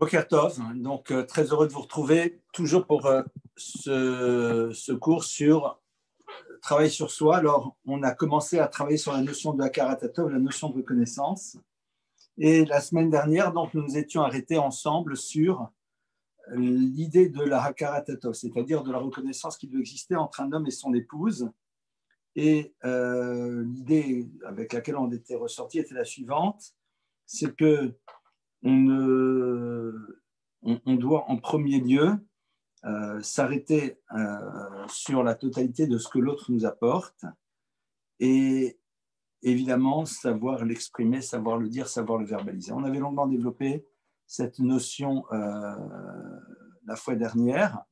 Boker Tov, donc très heureux de vous retrouver toujours pour ce cours sur travail sur soi. Alors, on a commencé à travailler sur la notion de Hakarat Hatov, la notion de reconnaissance. Et la semaine dernière, donc, nous nous étions arrêtés ensemble sur l'idée de la Hakarat Hatov, c'est-à-dire de la reconnaissance qui doit exister entre un homme et son épouse. Et l'idée avec laquelle on était ressorti était la suivante, c'est que on doit en premier lieu s'arrêter sur la totalité de ce que l'autre nous apporte et évidemment savoir l'exprimer, savoir le dire, savoir le verbaliser. On avait longuement développé cette notion la fois dernière.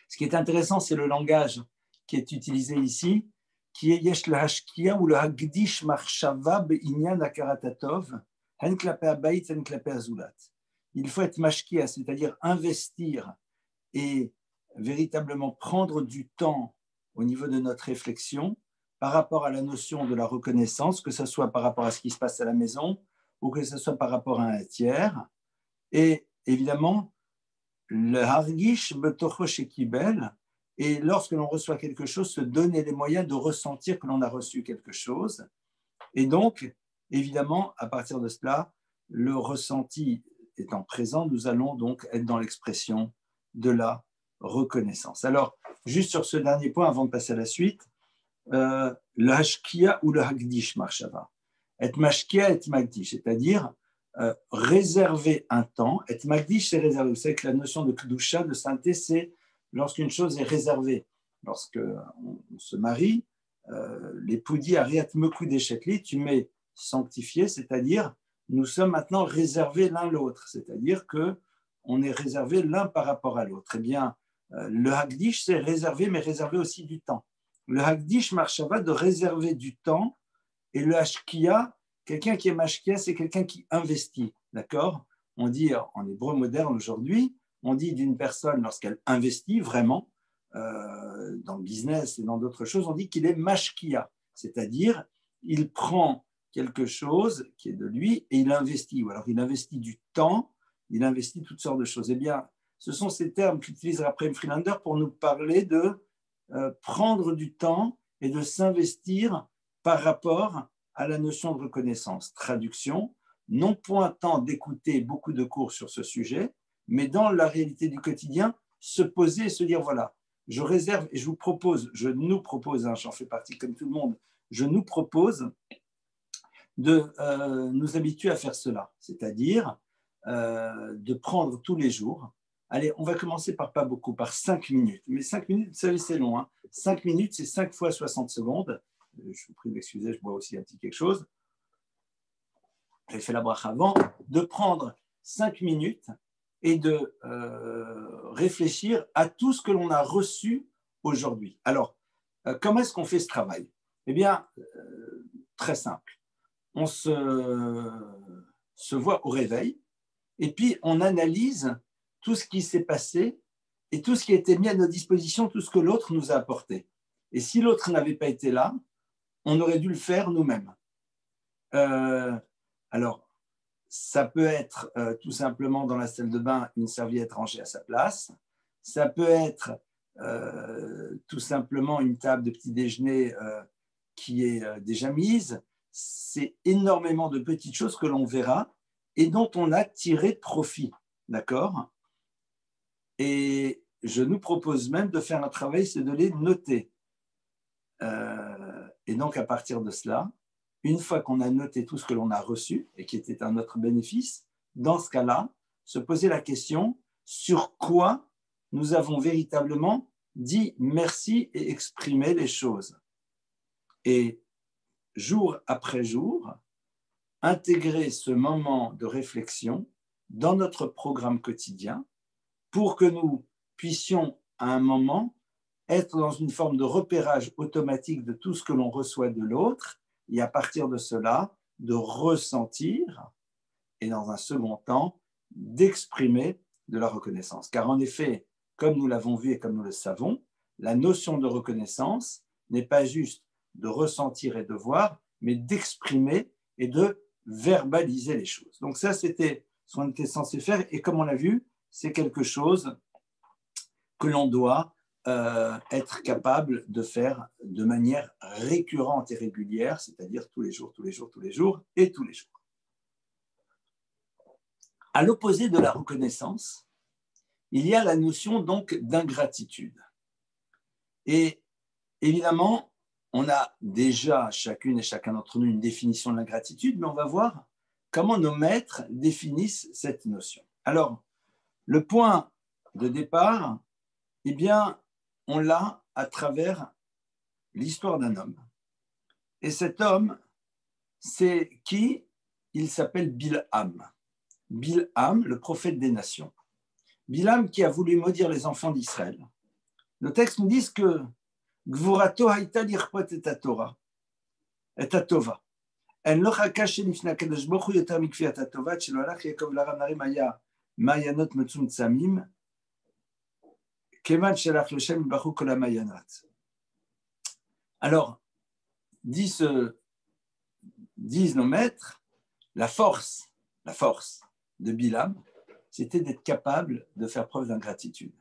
Ce qui est intéressant, c'est le langage qui est utilisé ici, qui est Yesh le Hashkia ou le Hagdish Marshava Be'inyan Hakarat Hatov. Il faut être mashkia, c'est-à-dire investir et véritablement prendre du temps au niveau de notre réflexion par rapport à la notion de la reconnaissance, que ce soit par rapport à ce qui se passe à la maison ou que ce soit par rapport à un tiers. Et évidemment, le hargish betocho shekibel, et lorsque l'on reçoit quelque chose, se donner les moyens de ressentir que l'on a reçu quelque chose. Et donc, évidemment, à partir de cela, le ressenti étant présent, nous allons donc être dans l'expression de la reconnaissance. Alors, juste sur ce dernier point, avant de passer à la suite, le hashkia ou le hagdish marshava. Et mashkia et magdish, c'est-à-dire réserver un temps. Et magdish, c'est réserver. Vous savez que la notion de kedusha, de sainteté, c'est lorsqu'une chose est réservée. Lorsqu'on se marie, l'époux dit Ariat meku déchetli, tu m'es sanctifié, c'est-à-dire nous sommes maintenant réservés l'un l'autre, c'est-à-dire qu'on est réservé l'un par rapport à l'autre. Eh bien, le hagdish, c'est réservé, mais réservé aussi du temps. Le hagdish marshava, de réserver du temps, et le hashkia, quelqu'un qui est mashkia, c'est quelqu'un qui investit, d'accord? On dit en hébreu moderne aujourd'hui, on dit d'une personne lorsqu'elle investit vraiment, dans le business et dans d'autres choses, on dit qu'il est mashkia, c'est-à-dire il prend quelque chose qui est de lui et il investit, ou alors il investit du temps, il investit toutes sortes de choses. Eh bien, ce sont ces termes qu'utilise Raphaël Friedlander pour nous parler de prendre du temps et de s'investir par rapport à la notion de reconnaissance. Traduction, non point tant d'écouter beaucoup de cours sur ce sujet, mais dans la réalité du quotidien, se poser et se dire, voilà, je réserve et je nous propose, j'en fais partie comme tout le monde, je nous propose de nous habituer à faire cela, c'est-à-dire de prendre tous les jours. Allez, on va commencer par pas beaucoup, par 5 minutes. Mais 5 minutes, vous savez, c'est long. 5 minutes, c'est 5 fois 60 secondes. Je vous prie d'excuser, je bois aussi un petit quelque chose. J'ai fait la bracha avant. De prendre 5 minutes et de réfléchir à tout ce que l'on a reçu aujourd'hui. Alors, comment est-ce qu'on fait ce travail? Eh bien, très simple. On se voit au réveil et puis on analyse tout ce qui s'est passé et tout ce qui a été mis à notre disposition, tout ce que l'autre nous a apporté. Et si l'autre n'avait pas été là, on aurait dû le faire nous-mêmes. Alors, ça peut être tout simplement dans la salle de bain une serviette rangée à sa place. Ça peut être tout simplement une table de petit déjeuner qui est déjà mise. C'est énormément de petites choses que l'on verra et dont on a tiré profit. D'accord? Et je nous propose même de faire un travail, c'est de les noter. Et donc, à partir de cela, une fois qu'on a noté tout ce que l'on a reçu et qui était à notre bénéfice, dans ce cas-là, se poser la question sur quoi nous avons véritablement dit merci et exprimé les choses. Et jour après jour, intégrer ce moment de réflexion dans notre programme quotidien pour que nous puissions à un moment être dans une forme de repérage automatique de tout ce que l'on reçoit de l'autre et à partir de cela, de ressentir et dans un second temps, d'exprimer de la reconnaissance. Car en effet, comme nous l'avons vu et comme nous le savons, la notion de reconnaissance n'est pas juste de ressentir et de voir, mais d'exprimer et de verbaliser les choses. Donc ça, c'était ce qu'on était censé faire. Et comme on l'a vu, c'est quelque chose que l'on doit être capable de faire de manière récurrente et régulière, c'est-à-dire tous les jours, tous les jours, tous les jours et tous les jours. À l'opposé de la reconnaissance, il y a la notion donc d'ingratitude. Et évidemment, on a déjà chacune et chacun d'entre nous une définition de l'ingratitude, mais on va voir comment nos maîtres définissent cette notion. Alors, le point de départ, eh bien, on l'a à travers l'histoire d'un homme. Et cet homme, c'est qui? Il s'appelle Bilham. Bilham, le prophète des nations. Bilham qui a voulu maudire les enfants d'Israël. Nos textes nous disent que Gvurato haïta lirpot et Torah, et Tova. En lo chaka shenifna kadosh baruch hu yoter mikfiat hatova shelo halach Yaakov larav narim haya mayanot metzumtzamim kevan shelach l'Hashem baruch kol hamayanot. Alors, disent nos maîtres, la force de Bilham, c'était d'être capable de faire preuve d'ingratitude.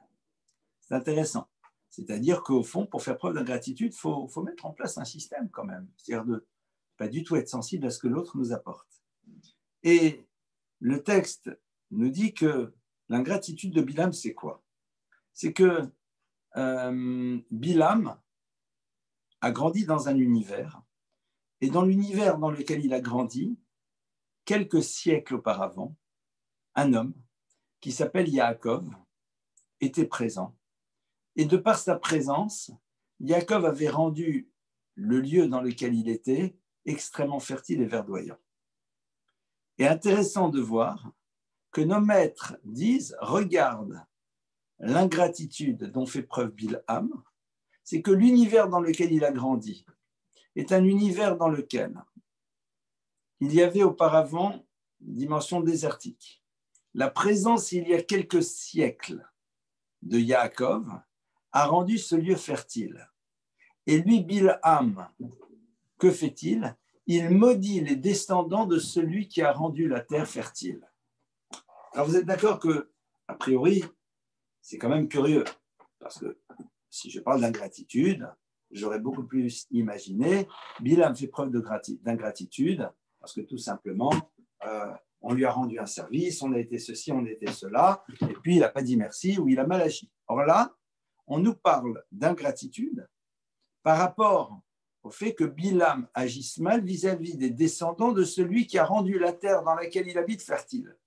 C'est intéressant. C'est-à-dire qu'au fond, pour faire preuve d'ingratitude, il faut mettre en place un système quand même. C'est-à-dire de ne pas du tout être sensible à ce que l'autre nous apporte. Et le texte nous dit que l'ingratitude de Bilham, c'est quoi? C'est que Bilham a grandi dans un univers, et dans l'univers dans lequel il a grandi, quelques siècles auparavant, un homme qui s'appelle Yaakov était présent. Et de par sa présence, Yaakov avait rendu le lieu dans lequel il était extrêmement fertile et verdoyant. Et intéressant de voir que nos maîtres disent, regarde l'ingratitude dont fait preuve Bilham, c'est que l'univers dans lequel il a grandi est un univers dans lequel il y avait auparavant une dimension désertique. La présence, il y a quelques siècles, de Yaakov a rendu ce lieu fertile. Et lui, Bilham, que fait-il? Il maudit les descendants de celui qui a rendu la terre fertile. Alors vous êtes d'accord que, a priori, c'est quand même curieux, parce que si je parle d'ingratitude, j'aurais beaucoup plus imaginé, Bilham fait preuve d'ingratitude, parce que tout simplement, on lui a rendu un service, on a été ceci, on a été cela, et puis il n'a pas dit merci ou il a mal agi. Or là, on nous parle d'ingratitude par rapport au fait que Bilham agisse mal vis-à-vis des descendants de celui qui a rendu la terre dans laquelle il habite fertile.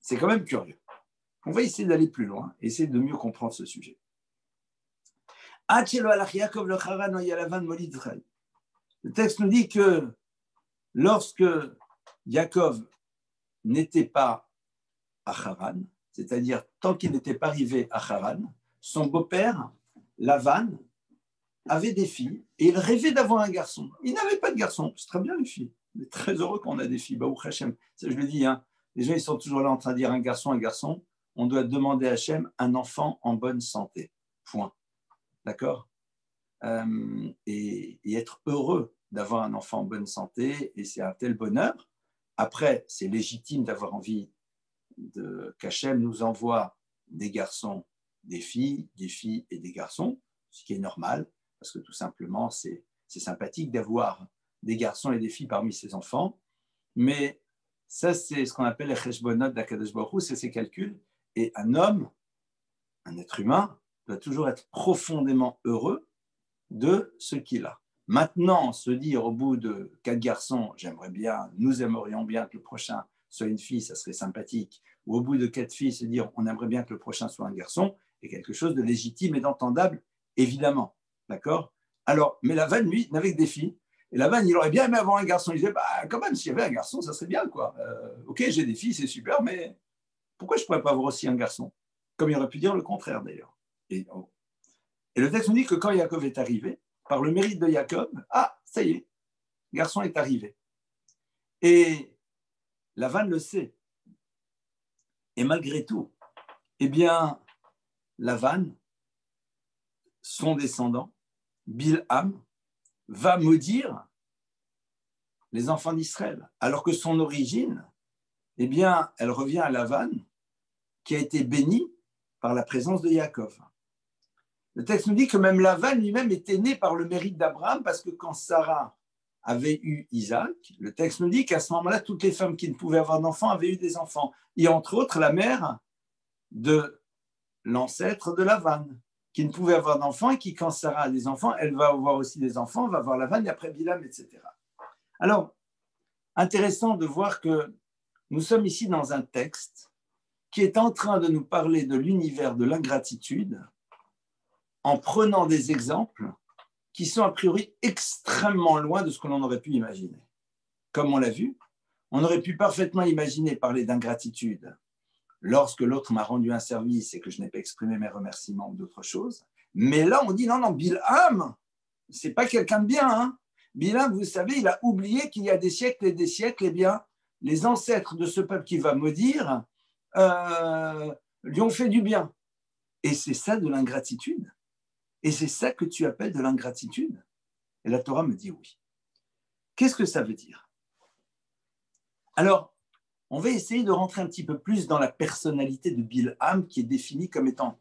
C'est quand même curieux. On va essayer d'aller plus loin, essayer de mieux comprendre ce sujet. Le texte nous dit que lorsque Yaakov n'était pas à Haran, c'est-à-dire tant qu'il n'était pas arrivé à Haran, son beau-père, Lavan, avait des filles et il rêvait d'avoir un garçon. Il n'avait pas de garçon, c'est très bien les filles. Il est très heureux qu'on a des filles. Baruch Hashem. Ça, je le dis, hein. Les gens ils sont toujours là en train de dire un garçon. On doit demander à Hachem un enfant en bonne santé. Point. D'accord? Et être heureux d'avoir un enfant en bonne santé, et c'est un tel bonheur. Après, c'est légitime d'avoir envie qu'Hachem nous envoie des garçons, des filles et des garçons, ce qui est normal, parce que tout simplement, c'est sympathique d'avoir des garçons et des filles parmi ses enfants, mais ça, c'est ce qu'on appelle les cheshbonot d'Akadosh Baruch Hu, c'est ses calculs, et un homme, un être humain, doit toujours être profondément heureux de ce qu'il a. Maintenant, se dire au bout de 4 garçons, nous aimerions bien que le prochain soit une fille, ça serait sympathique, ou au bout de 4 filles, se dire on aimerait bien que le prochain soit un garçon, est quelque chose de légitime et d'entendable, évidemment. D'accord? Alors, mais Lavan, lui, n'avait que des filles. Et Lavan, il aurait bien aimé avoir un garçon. Il disait, quand même, s'il y avait un garçon, ça serait bien, quoi. Ok, j'ai des filles, c'est super, mais pourquoi je ne pourrais pas avoir aussi un garçon? Comme il aurait pu dire le contraire, d'ailleurs. Et le texte nous dit que quand Yaakov est arrivé, par le mérite de Yaakov, ça y est, le garçon est arrivé. Et Lavan le sait. Et malgré tout, eh bien, Lavan, son descendant, Bilham, va maudire les enfants d'Israël, alors que son origine eh bien, elle revient à Lavan, qui a été béni par la présence de Yaakov. Le texte nous dit que même Lavan lui-même était né par le mérite d'Abraham, parce que quand Sarah avait eu Isaac, le texte nous dit qu'à ce moment-là, toutes les femmes qui ne pouvaient avoir d'enfants avaient eu des enfants. Et entre autres, la mère de l'ancêtre de Lavan, qui ne pouvait avoir d'enfants et qui, quand Sarah a des enfants, elle va avoir aussi des enfants, va avoir Lavan et après Bilam, etc. Alors, intéressant de voir que nous sommes ici dans un texte qui est en train de nous parler de l'univers de l'ingratitude en prenant des exemples qui sont a priori extrêmement loin de ce que l'on aurait pu imaginer. Comme on l'a vu, on aurait pu parfaitement imaginer parler d'ingratitude lorsque l'autre m'a rendu un service et que je n'ai pas exprimé mes remerciements ou d'autres choses. Mais là, on dit non, Bilham, c'est pas quelqu'un de bien. Hein. Bilham, vous savez, il a oublié qu'il y a des siècles et des siècles, eh bien, les ancêtres de ce peuple qui va maudire lui ont fait du bien. Et c'est ça de l'ingratitude. Et c'est ça que tu appelles de l'ingratitude. Et la Torah me dit oui. Qu'est-ce que ça veut dire? Alors, on va essayer de rentrer un petit peu plus dans la personnalité de Bilham, qui est définie comme étant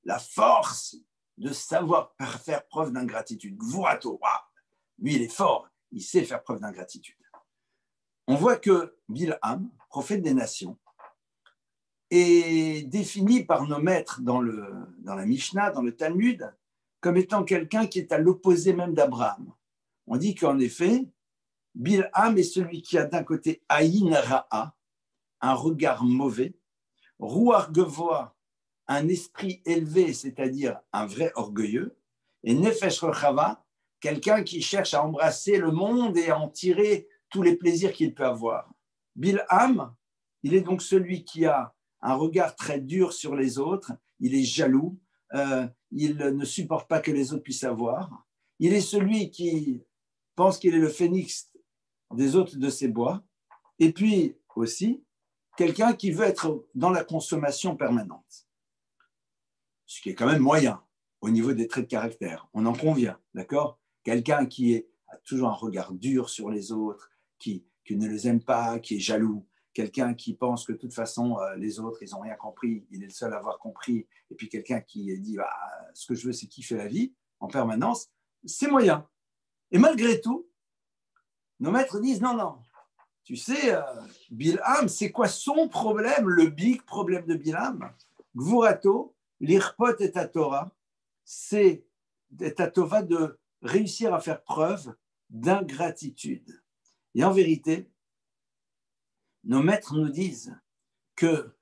la force de savoir faire preuve d'ingratitude. Gvurato, lui, il est fort, il sait faire preuve d'ingratitude. On voit que Bilham, prophète des nations, est défini par nos maîtres dans la Mishnah, dans le Talmud, comme étant quelqu'un qui est à l'opposé même d'Abraham. On dit qu'en effet, Bilham est celui qui a d'un côté Aïn Ra'a, un regard mauvais, Ruach Gevoa, un esprit élevé, c'est-à-dire un vrai orgueilleux, et Nefesh Rechava, quelqu'un qui cherche à embrasser le monde et à en tirer tous les plaisirs qu'il peut avoir. Bilham, il est donc celui qui a un regard très dur sur les autres, il est jaloux, il ne supporte pas que les autres puissent avoir. Il est celui qui pense qu'il est le phénix des hôtes de ses bois. Et puis aussi, quelqu'un qui veut être dans la consommation permanente. Ce qui est quand même moyen au niveau des traits de caractère. On en convient, d'accord? Quelqu'un qui a toujours un regard dur sur les autres, qui ne les aime pas, qui est jaloux. Quelqu'un qui pense que de toute façon, les autres, ils n'ont rien compris, il est le seul à avoir compris. Et puis quelqu'un qui dit, ce que je veux, c'est kiffer la vie en permanence. C'est moyen. Et malgré tout, nos maîtres disent, non, tu sais, Bilham, c'est quoi son problème, le big problème de Bilham? Gvurato, l'irpot et ta Torah, c'est ta Tova de réussir à faire preuve d'ingratitude. Et en vérité, nos maîtres nous disent que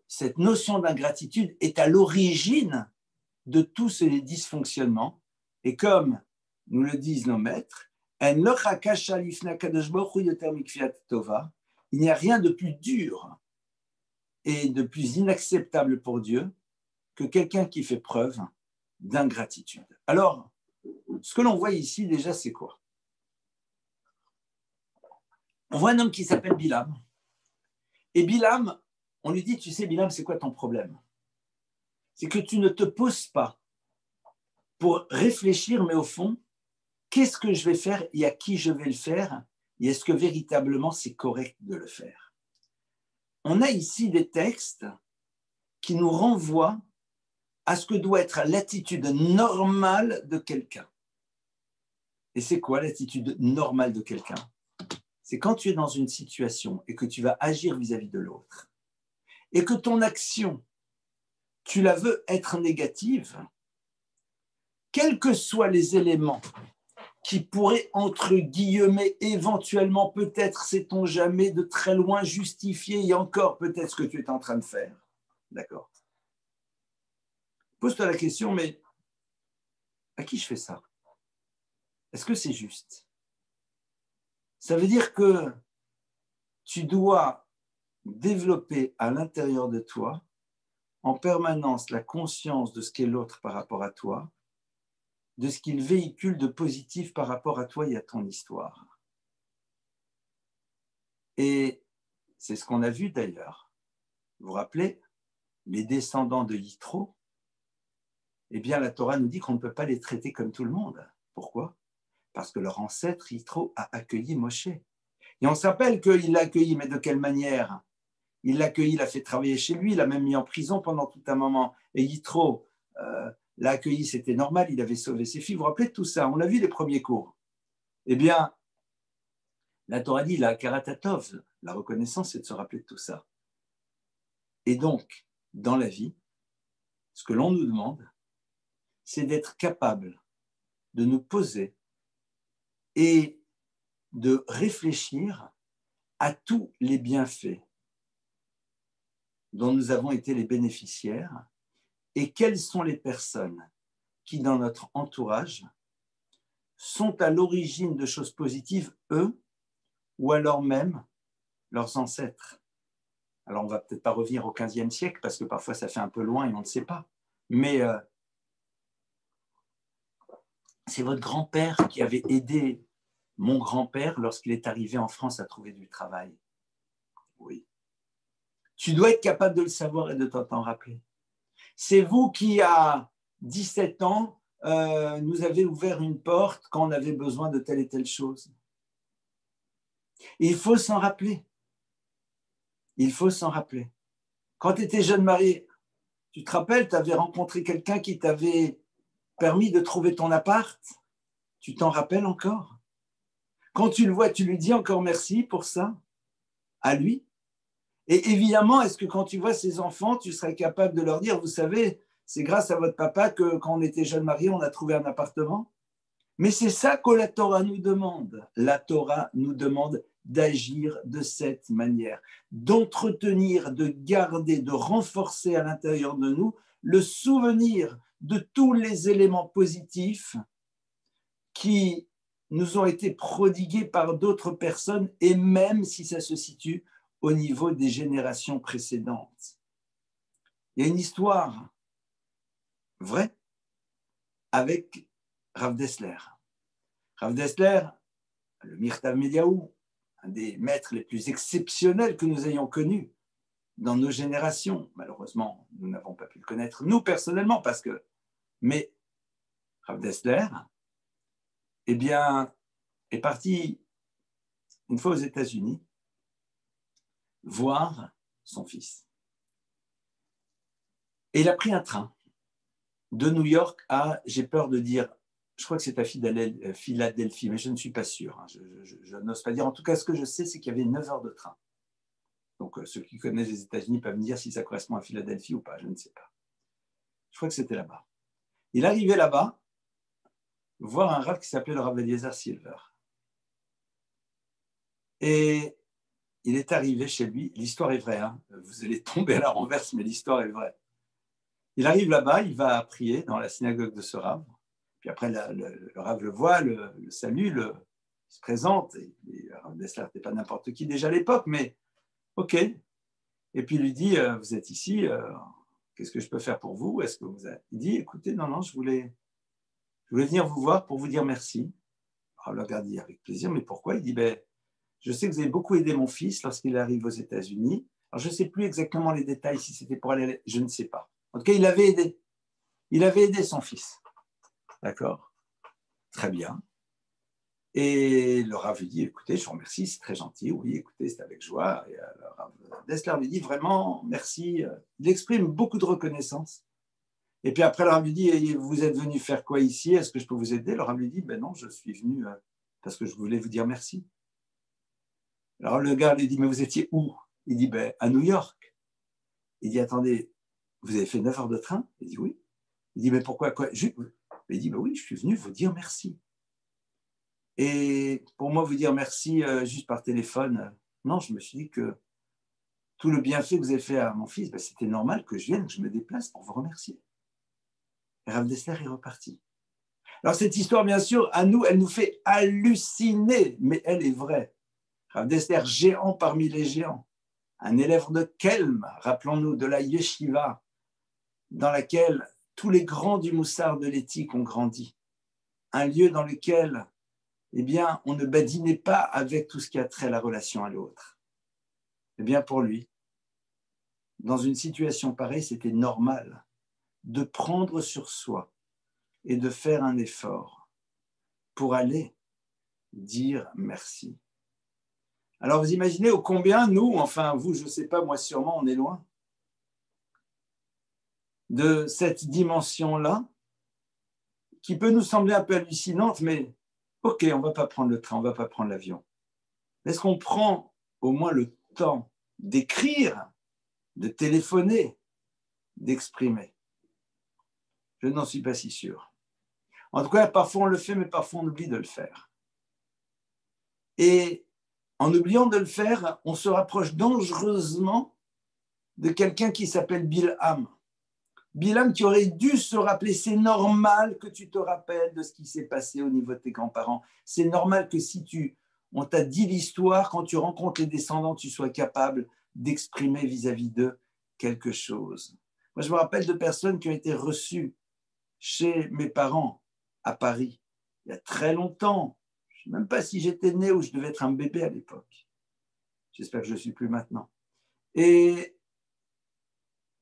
cette notion d'ingratitude est à l'origine de tous ces dysfonctionnements. Et comme nous le disent nos maîtres, il n'y a rien de plus dur et de plus inacceptable pour Dieu que quelqu'un qui fait preuve d'ingratitude. Alors, ce que l'on voit ici déjà, c'est quoi? On voit un homme qui s'appelle Bilham. Et Bilham, on lui dit, tu sais, Bilham, c'est quoi ton problème? C'est que tu ne te poses pas pour réfléchir, mais au fond, qu'est-ce que je vais faire et à qui je vais le faire? Et est-ce que véritablement c'est correct de le faire? On a ici des textes qui nous renvoient à ce que doit être l'attitude normale de quelqu'un. Et c'est quoi l'attitude normale de quelqu'un? C'est quand tu es dans une situation et que tu vas agir vis-à-vis de l'autre et que ton action, tu la veux être négative, quels que soient les éléments qui pourraient, entre guillemets, éventuellement, peut-être, sait-on jamais, de très loin justifier et encore peut-être ce que tu es en train de faire. D'accord. Pose-toi la question, mais à qui je fais ça? Est-ce que c'est juste? Ça veut dire que tu dois développer à l'intérieur de toi en permanence la conscience de ce qu'est l'autre par rapport à toi, de ce qu'il véhicule de positif par rapport à toi et à ton histoire. Et c'est ce qu'on a vu d'ailleurs. Vous vous rappelez, les descendants de Yitro, eh bien la Torah nous dit qu'on ne peut pas les traiter comme tout le monde. Pourquoi? Parce que leur ancêtre Yitro a accueilli Moshe. Et on s'appelle qu'il l'a accueilli, mais de quelle manière? il l'a accueilli, l'a fait travailler chez lui, il l'a même mis en prison pendant tout un moment. Et Yitro l'a accueilli, c'était normal, il avait sauvé ses filles. Vous vous rappelez de tout ça? On a vu les premiers cours. Eh bien, la Torah dit, la karatatov, la reconnaissance, c'est de se rappeler de tout ça. Et donc, dans la vie, ce que l'on nous demande, c'est d'être capable de nous poser et de réfléchir à tous les bienfaits dont nous avons été les bénéficiaires et quelles sont les personnes qui, dans notre entourage, sont à l'origine de choses positives, eux, ou alors même leurs ancêtres. Alors, on ne va peut-être pas revenir au XVe siècle, parce que parfois ça fait un peu loin et on ne sait pas. Mais c'est votre grand-père qui avait aidé mon grand-père lorsqu'il est arrivé en France à trouver du travail. Oui. Tu dois être capable de le savoir et de t'en rappeler. C'est vous qui, à 17 ans, nous avez ouvert une porte quand on avait besoin de telle et telle chose. Et il faut s'en rappeler. Il faut s'en rappeler. Quand tu étais jeune marié, tu te rappelles, tu avais rencontré quelqu'un qui t'avait permis de trouver ton appart. Tu t'en rappelles encore? Quand tu le vois, tu lui dis encore merci pour ça, à lui. Et évidemment, est-ce que quand tu vois ses enfants, tu serais capable de leur dire, vous savez, c'est grâce à votre papa que quand on était jeune marié, on a trouvé un appartement? Mais c'est ça que la Torah nous demande. La Torah nous demande d'agir de cette manière, d'entretenir, de garder, de renforcer à l'intérieur de nous le souvenir de tous les éléments positifs qui nous ont été prodigués par d'autres personnes, et même si ça se situe au niveau des générations précédentes. Il y a une histoire vraie avec Rav Dessler. Rav Dessler, le Mirtav Mediaou, un des maîtres les plus exceptionnels que nous ayons connus dans nos générations. Malheureusement, nous n'avons pas pu le connaître, nous personnellement, parce que... Mais Rav Dessler, eh bien, est parti une fois aux États-Unis voir son fils. Et il a pris un train de New York à, j'ai peur de dire, je crois que c'est à Philadelphie, mais je ne suis pas sûr. Je n'ose pas dire. En tout cas, ce que je sais, c'est qu'il y avait 9 heures de train. Donc, ceux qui connaissent les États-Unis peuvent me dire si ça correspond à Philadelphie ou pas, je ne sais pas. Je crois que c'était là-bas. Il arrivait là-bas, voir un rav qui s'appelait le Rav Eliezer Silver. Et il est arrivé chez lui, l'histoire est vraie, hein, vous allez tomber à la renverse, mais l'histoire est vraie. Il arrive là-bas, il va prier dans la synagogue de ce Rav. Puis après, le Rav le voit, le salue, il se présente. Et le Rav Dessler n'était pas n'importe qui déjà à l'époque, mais OK. Et puis il lui dit, vous êtes ici, qu'est-ce que je peux faire pour vous? Est-ce que vous avez... Il dit, écoutez, non, je voulais venir vous voir pour vous dire merci. Alors le regarde, dit avec plaisir, mais pourquoi? Il dit, je sais que vous avez beaucoup aidé mon fils lorsqu'il arrive aux États-Unis. Alors je ne sais plus exactement les détails, si c'était pour aller, je ne sais pas. En tout cas, il avait aidé. Il avait aidé son fils. D'accord? Très bien. Et le Rav lui dit, écoutez, je vous remercie, c'est très gentil. Oui, écoutez, c'est avec joie. Et le Rav Dessler lui dit, vraiment, merci. Il exprime beaucoup de reconnaissance. Et puis après, le Rav lui dit, vous êtes venu faire quoi ici? Est-ce que je peux vous aider? Le Rav lui dit, non, je suis venu parce que je voulais vous dire merci. Alors le gars lui dit, mais vous étiez où? Il dit, à New York. Il dit, attendez, vous avez fait 9 heures de train? Il dit, oui. Il dit, mais pourquoi quoi? Il dit, oui, je suis venu vous dire merci. Et pour moi, vous dire merci juste par téléphone, non, je me suis dit que tout le bienfait que vous avez fait à mon fils, c'était normal que je vienne, que je me déplace pour vous remercier. Et Rav Dessler est reparti. Alors cette histoire, bien sûr, à nous, elle nous fait halluciner, mais elle est vraie. Rav Dessler, géant parmi les géants, un élève de Kelm, rappelons-nous, de la yeshiva, dans laquelle tous les grands du moussard de l'éthique ont grandi. Un lieu dans lequel eh bien, on ne badinait pas avec tout ce qui a trait à la relation à l'autre. Eh bien, pour lui, dans une situation pareille, c'était normal de prendre sur soi et de faire un effort pour aller dire merci. Alors vous imaginez ô combien nous, enfin vous, je ne sais pas, moi sûrement, on est loin de cette dimension-là qui peut nous sembler un peu hallucinante, mais ok, on ne va pas prendre le train, on ne va pas prendre l'avion. Est-ce qu'on prend au moins le temps d'écrire, de téléphoner, d'exprimer? Je n'en suis pas si sûr. En tout cas, parfois on le fait, mais parfois on oublie de le faire. Et en oubliant de le faire, on se rapproche dangereusement de quelqu'un qui s'appelle Bilham. Bilham qui aurait dû se rappeler, c'est normal que tu te rappelles de ce qui s'est passé au niveau de tes grands-parents. C'est normal que si on t'a dit l'histoire, quand tu rencontres les descendants, tu sois capable d'exprimer vis-à-vis d'eux quelque chose. Moi, je me rappelle de personnes qui ont été reçues chez mes parents à Paris, il y a très longtemps. Je ne sais même pas si j'étais né ou je devais être un bébé à l'époque. J'espère que je ne suis plus maintenant. Et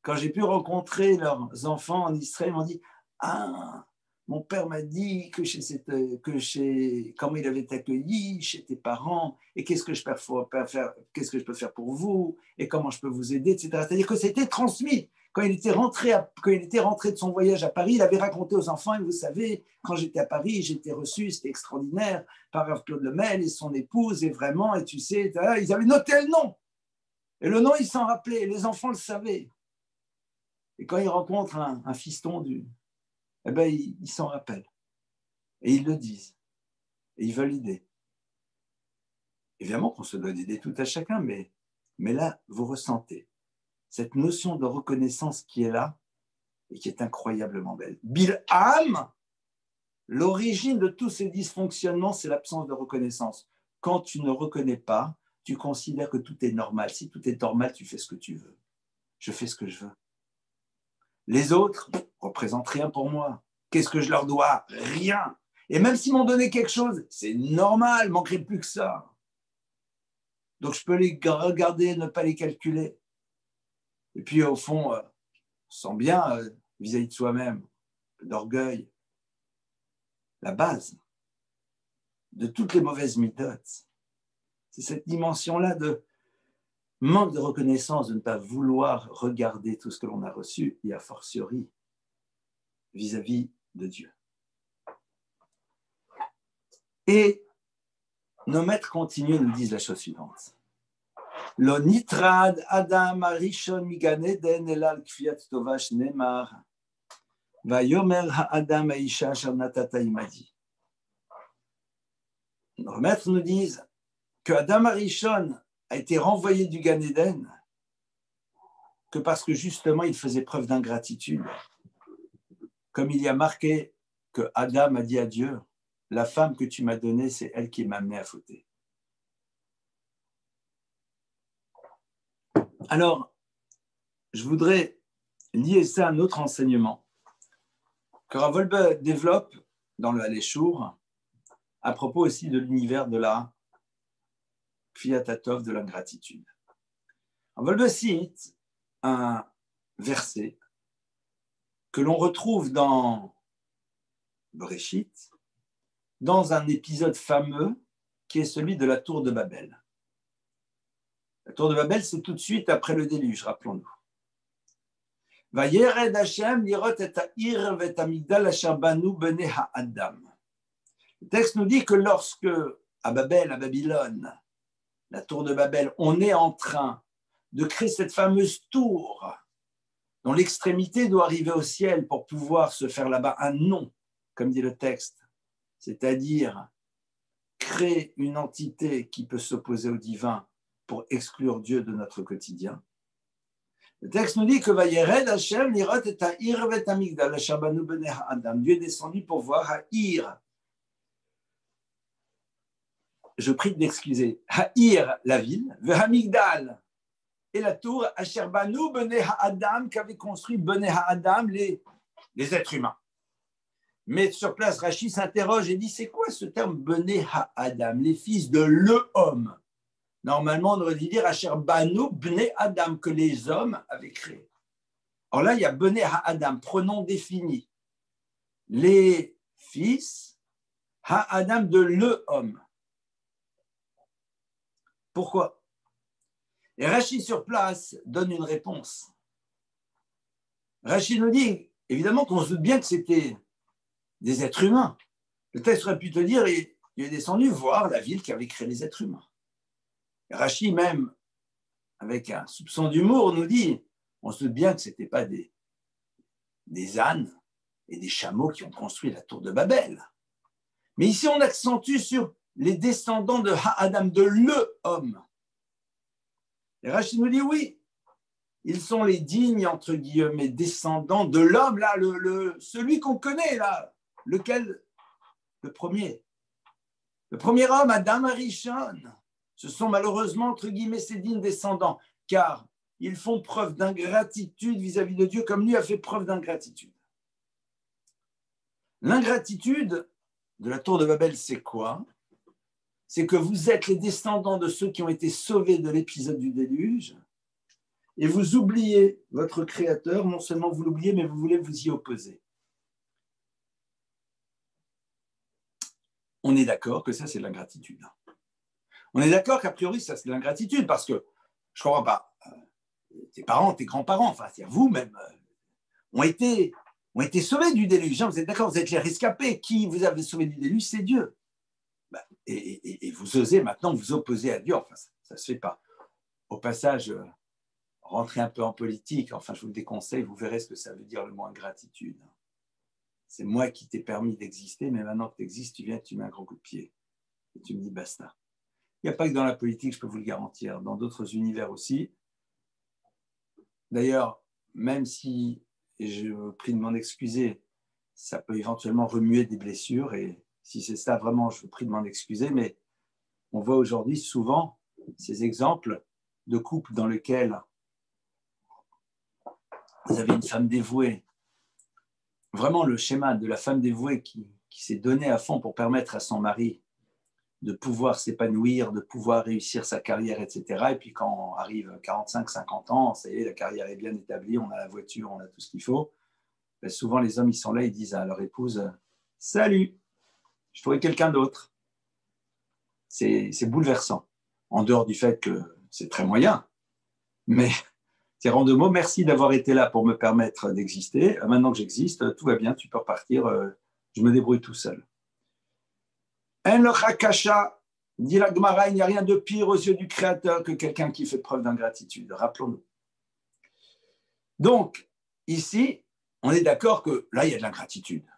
quand j'ai pu rencontrer leurs enfants en Israël, ils m'ont dit « Ah, mon père m'a dit comment il avait été accueilli chez tes parents, et qu'est-ce que je peux faire pour vous, et comment je peux vous aider, etc. » C'est-à-dire que c'était transmis. Quand il était rentré de son voyage à Paris, il avait raconté aux enfants, et vous savez, quand j'étais à Paris, j'ai été reçu, c'était extraordinaire, par Claude Lemel et son épouse, et vraiment, et tu sais, ils avaient noté le nom. Et le nom, ils s'en rappelaient, les enfants le savaient. Et quand ils rencontrent un fiston eh ben, ils s'en rappellent. Et ils le disent. Et ils veulent aider. Évidemment qu'on se doit d'aider tout à chacun, mais là, vous ressentez cette notion de reconnaissance qui est là et qui est incroyablement belle. Bilham, l'origine de tous ces dysfonctionnements, c'est l'absence de reconnaissance. Quand tu ne reconnais pas, tu considères que tout est normal. Si tout est normal, tu fais ce que tu veux. Je fais ce que je veux. Les autres représentent rien pour moi. Qu'est-ce que je leur dois? Rien. Et même s'ils m'ont donné quelque chose, c'est normal, il ne manquerait plus que ça. Donc je peux les regarder, ne pas les calculer. Et puis au fond, on sent bien vis-à-vis de soi-même, d'orgueil, la base de toutes les mauvaises méthodes. C'est cette dimension-là de manque de reconnaissance, de ne pas vouloir regarder tout ce que l'on a reçu, et a fortiori vis-à-vis de Dieu. Et nos maîtres continuent et nous disent la chose suivante. Lo nitrad Adam arishon migan Eden elal kfiat tova shnemar vayomer ha'adam ha'isha asher natata imadi. Nos maîtres nous disent que Adam arishon a été renvoyé du Gan Eden que parce que justement il faisait preuve d'ingratitude. Comme il y a marqué que Adam a dit à Dieu, la femme que tu m'as donnée, c'est elle qui m'a amené à fauter. Alors, je voudrais lier ça à un autre enseignement que Rav Wolbe développe dans le Haléchour à propos aussi de l'univers de la Kfiatatov, de l'ingratitude. Rav Wolbe cite un verset que l'on retrouve dans Bereshit, dans un épisode fameux qui est celui de la tour de Babel. La tour de Babel, c'est tout de suite après le déluge, rappelons-nous. Vayered Hashem lirot et ha'ir vet hamigdal asher banu bnei ha'adam. Le texte nous dit que lorsque, à Babel, à Babylone, la tour de Babel, on est en train de créer cette fameuse tour dont l'extrémité doit arriver au ciel pour pouvoir se faire là-bas un nom, comme dit le texte, c'est-à-dire créer une entité qui peut s'opposer au divin pour exclure Dieu de notre quotidien. Le texte nous dit que Vayered Hashem lirot et ha'ir vet hamigdal asher banu bnei ha'adam. Dieu est descendu pour voir Ha'ir. Je prie de m'excuser. Ha'ir, la ville, Hamigdal et la tour asher banu bnei ha'adam qu'avaient construit bnei ha'adam les êtres humains. Mais sur place, Rashi s'interroge et dit c'est quoi ce terme bnei ha'adam, les fils de l'homme? Normalement, on aurait dû dire Asher Banu Bnei Adam, que les hommes avaient créé. Alors là, il y a Bnei Ha'adam, pronom défini. Les fils Ha'adam de l'homme. Pourquoi? Et Rashi sur place donne une réponse. Rashi nous dit, évidemment qu'on se doute bien que c'était des êtres humains. Le texte aurait pu te dire, il est descendu voir la ville qui avait créé les êtres humains. Et Rashi même, avec un soupçon d'humour, nous dit, on se doute bien que ce n'étaient pas des ânes et des chameaux qui ont construit la tour de Babel. Mais ici, on accentue sur les descendants de Adam, de l'homme. Et Rashi nous dit, oui, ils sont les dignes, entre guillemets, descendants de l'homme, là, celui qu'on connaît, là, lequel, le premier homme, Adam Arishon. Ce sont malheureusement, entre guillemets, ses dignes descendants, car ils font preuve d'ingratitude vis-à-vis de Dieu, comme lui a fait preuve d'ingratitude. L'ingratitude de la tour de Babel, c'est quoi? C'est que vous êtes les descendants de ceux qui ont été sauvés de l'épisode du déluge, et vous oubliez votre Créateur, non seulement vous l'oubliez, mais vous voulez vous y opposer. On est d'accord que ça, c'est de l'ingratitude. On est d'accord qu'a priori, ça, c'est de l'ingratitude, parce que, je ne comprends pas, tes parents, tes grands-parents, enfin, c'est vous-même, ont été sauvés du déluge. Vous êtes d'accord, vous êtes les rescapés. Qui vous avez sauvés du déluge? C'est Dieu. Et vous osez maintenant vous opposer à Dieu. Enfin, ça ne se fait pas. Au passage, rentrez un peu en politique. Enfin, je vous le déconseille, vous verrez ce que ça veut dire le mot ingratitude. C'est moi qui t'ai permis d'exister, mais maintenant que tu existes, tu viens, tu mets un gros coup de pied. Et tu me dis basta. Il n'y a pas que dans la politique, je peux vous le garantir. Dans d'autres univers aussi. D'ailleurs, même si, et je vous prie de m'en excuser, ça peut éventuellement remuer des blessures. Et si c'est ça, vraiment, je vous prie de m'en excuser. Mais on voit aujourd'hui souvent ces exemples de couples dans lesquels vous avez une femme dévouée. Vraiment le schéma de la femme dévouée qui s'est donnée à fond pour permettre à son mari de pouvoir s'épanouir, de pouvoir réussir sa carrière, etc. Et puis quand arrive 45-50 ans, ça y est, la carrière est bien établie, on a la voiture, on a tout ce qu'il faut. Ben souvent, les hommes, ils sont là, ils disent à leur épouse « Salut, je trouvais quelqu'un d'autre ». C'est bouleversant. En dehors du fait que c'est très moyen, mais c'est en deux mots, merci d'avoir été là pour me permettre d'exister. Maintenant que j'existe, tout va bien, tu peux repartir, je me débrouille tout seul. En le Hakasha, dit la Gemara, il n'y a rien de pire aux yeux du Créateur que quelqu'un qui fait preuve d'ingratitude. Rappelons-nous. Donc, ici, on est d'accord que là, il y a de l'ingratitude.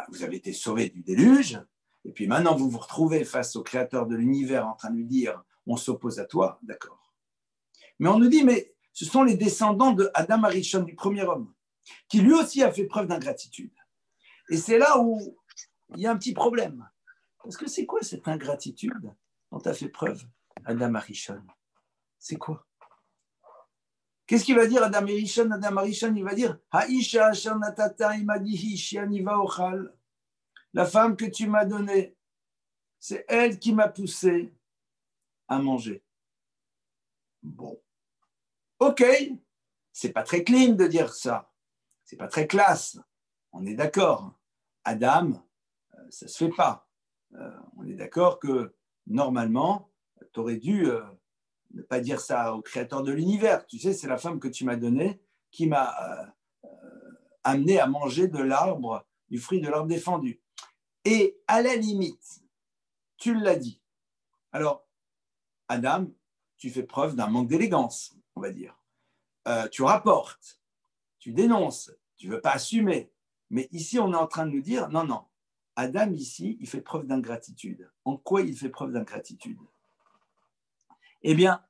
Vous avez été sauvé du déluge, et puis maintenant, vous vous retrouvez face au Créateur de l'univers en train de lui dire « on s'oppose à toi », d'accord. Mais on nous dit « mais ce sont les descendants de Adam Arishon, du premier homme, qui lui aussi a fait preuve d'ingratitude. » Et c'est là où il y a un petit problème. Parce que c'est quoi cette ingratitude dont a fait preuve Adam Arishon? C'est quoi? Qu'est-ce qu'il va dire Adam Arishon? Adam Arishon, il va dire Haïsha Asher Natata Imadihi Shianiva Ochal. La femme que tu m'as donnée, c'est elle qui m'a poussé à manger. Bon. Ok, c'est pas très clean de dire ça. C'est pas très classe. On est d'accord. Adam, ça se fait pas. On est d'accord que normalement, tu aurais dû ne pas dire ça au créateur de l'univers. Tu sais, c'est la femme que tu m'as donnée qui m'a amené à manger de l'arbre, du fruit de l'arbre défendu. Et à la limite, tu l'as dit. Alors, Adam, tu fais preuve d'un manque d'élégance, on va dire. Tu rapportes, tu dénonces, tu ne veux pas assumer. Mais ici, on est en train de nous dire, non, non, Adam, ici, il fait preuve d'ingratitude. En quoi il fait preuve d'ingratitude? Eh bien,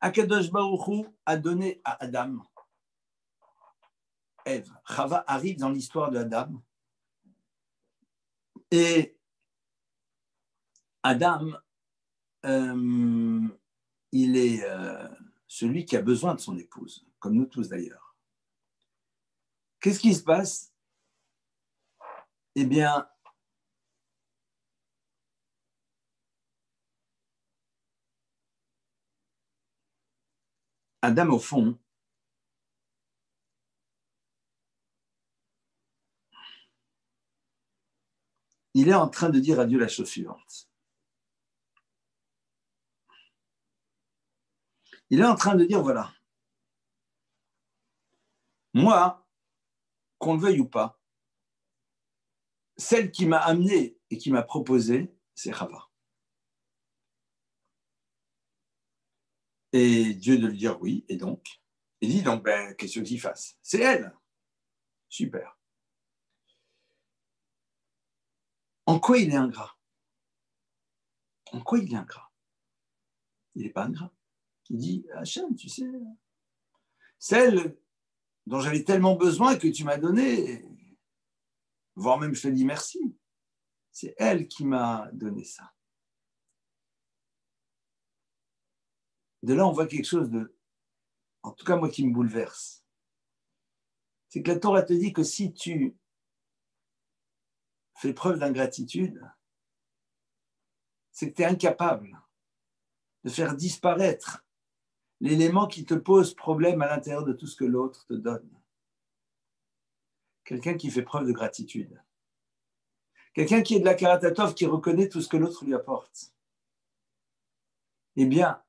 Akadosh Baruch Hu a donné à Adam, Ève. Chava arrive dans l'histoire de Adam. Et Adam, il est celui qui a besoin de son épouse, comme nous tous d'ailleurs. Qu'est-ce qui se passe? Eh bien, Adam, au fond, il est en train de dire à Dieu la chose suivante. Il est en train de dire, voilà, moi, qu'on le veuille ou pas, celle qui m'a amené et qui m'a proposé, c'est Chava. Et Dieu de lui dire oui, et donc, il dit donc, ben, qu'est-ce qu'il fasse? C'est elle. Super. En quoi il est ingrat? En quoi il est ingrat? Il n'est pas ingrat. Il dit, Hachem, tu sais, celle dont j'avais tellement besoin que tu m'as donné, voire même je te dis merci, c'est elle qui m'a donné ça. De là, on voit quelque chose de, en tout cas moi, qui me bouleverse. C'est que la Torah te dit que si tu fais preuve d'ingratitude, c'est que tu es incapable de faire disparaître l'élément qui te pose problème à l'intérieur de tout ce que l'autre te donne. Quelqu'un qui fait preuve de gratitude. Quelqu'un qui est de la karatatov, qui reconnaît tout ce que l'autre lui apporte. Eh bien,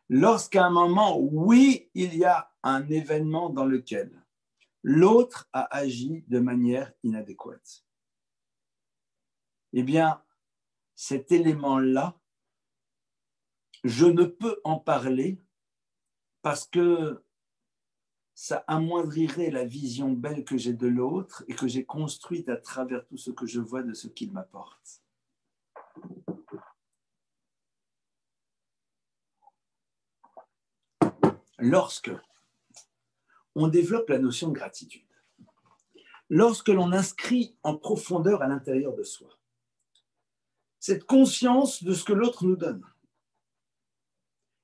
lorsqu'à un moment, oui, il y a un événement dans lequel l'autre a agi de manière inadéquate, eh bien, cet élément-là, je ne peux en parler parce que ça amoindrirait la vision belle que j'ai de l'autre et que j'ai construite à travers tout ce que je vois de ce qu'il m'apporte. Lorsque on développe la notion de gratitude, lorsque l'on inscrit en profondeur à l'intérieur de soi cette conscience de ce que l'autre nous donne,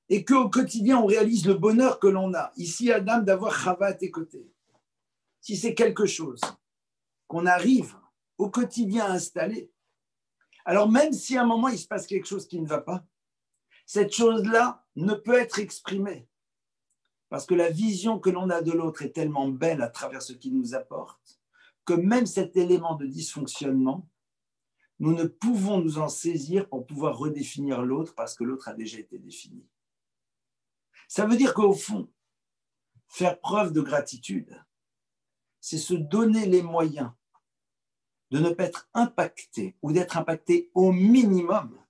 et qu'au quotidien, on réalise le bonheur que l'on a. Ici, Adam, d'avoir Chava à tes côtés. Si c'est quelque chose qu'on arrive au quotidien à installer, alors même si à un moment, il se passe quelque chose qui ne va pas, cette chose-là ne peut être exprimée. Parce que la vision que l'on a de l'autre est tellement belle à travers ce qu'il nous apporte, que même cet élément de dysfonctionnement, nous ne pouvons nous en saisir pour pouvoir redéfinir l'autre parce que l'autre a déjà été défini. Ça veut dire qu'au fond, faire preuve de gratitude, c'est se donner les moyens de ne pas être impacté ou d'être impacté au minimum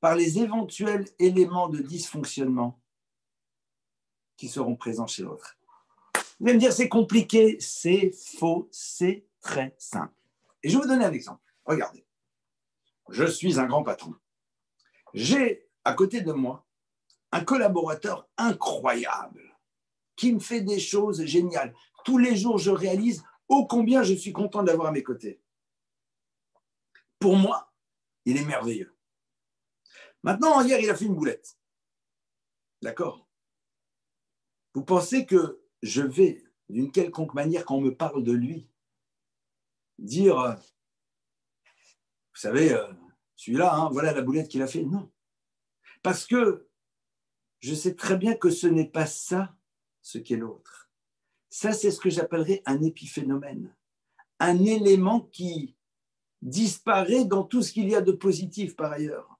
par les éventuels éléments de dysfonctionnement qui seront présents chez l'autre. Vous allez me dire, c'est compliqué, c'est faux, c'est très simple. Et je vais vous donner un exemple. Regardez, je suis un grand patron. J'ai à côté de moi un collaborateur incroyable qui me fait des choses géniales. Tous les jours, je réalise ô combien je suis content d'avoir à mes côtés. Pour moi, il est merveilleux. Maintenant, hier, il a fait une boulette. D'accord? Vous pensez que je vais, d'une quelconque manière, quand on me parle de lui, dire, vous savez, celui-là, hein, voilà la boulette qu'il a fait? Non. Parce que je sais très bien que ce n'est pas ça ce qu'est l'autre. Ça, c'est ce que j'appellerais un épiphénomène. Un élément qui disparaît dans tout ce qu'il y a de positif par ailleurs.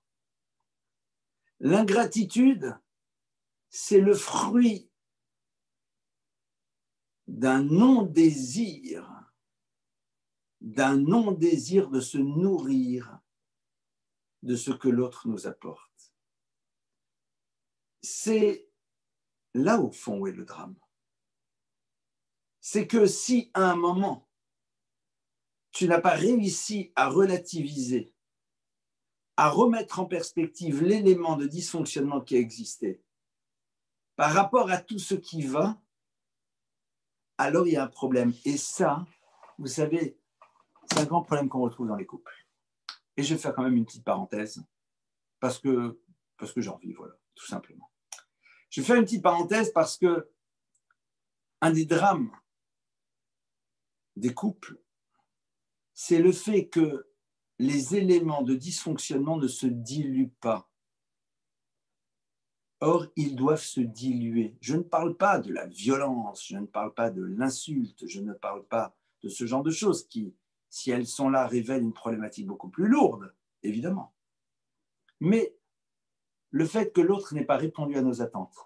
L'ingratitude, c'est le fruit d'un non-désir de se nourrir de ce que l'autre nous apporte. C'est là au fond où est le drame. C'est que si à un moment, tu n'as pas réussi à relativiser, à remettre en perspective l'élément de dysfonctionnement qui a existé par rapport à tout ce qui va, alors il y a un problème. Et ça, vous savez, c'est un grand problème qu'on retrouve dans les couples. Et je vais faire quand même une petite parenthèse, parce que j'en vis, voilà, tout simplement. Je vais faire une petite parenthèse parce que un des drames des couples, c'est le fait que les éléments de dysfonctionnement ne se diluent pas. Or, ils doivent se diluer. Je ne parle pas de la violence, je ne parle pas de l'insulte, je ne parle pas de ce genre de choses qui, si elles sont là, révèlent une problématique beaucoup plus lourde, évidemment. Mais le fait que l'autre n'ait pas répondu à nos attentes,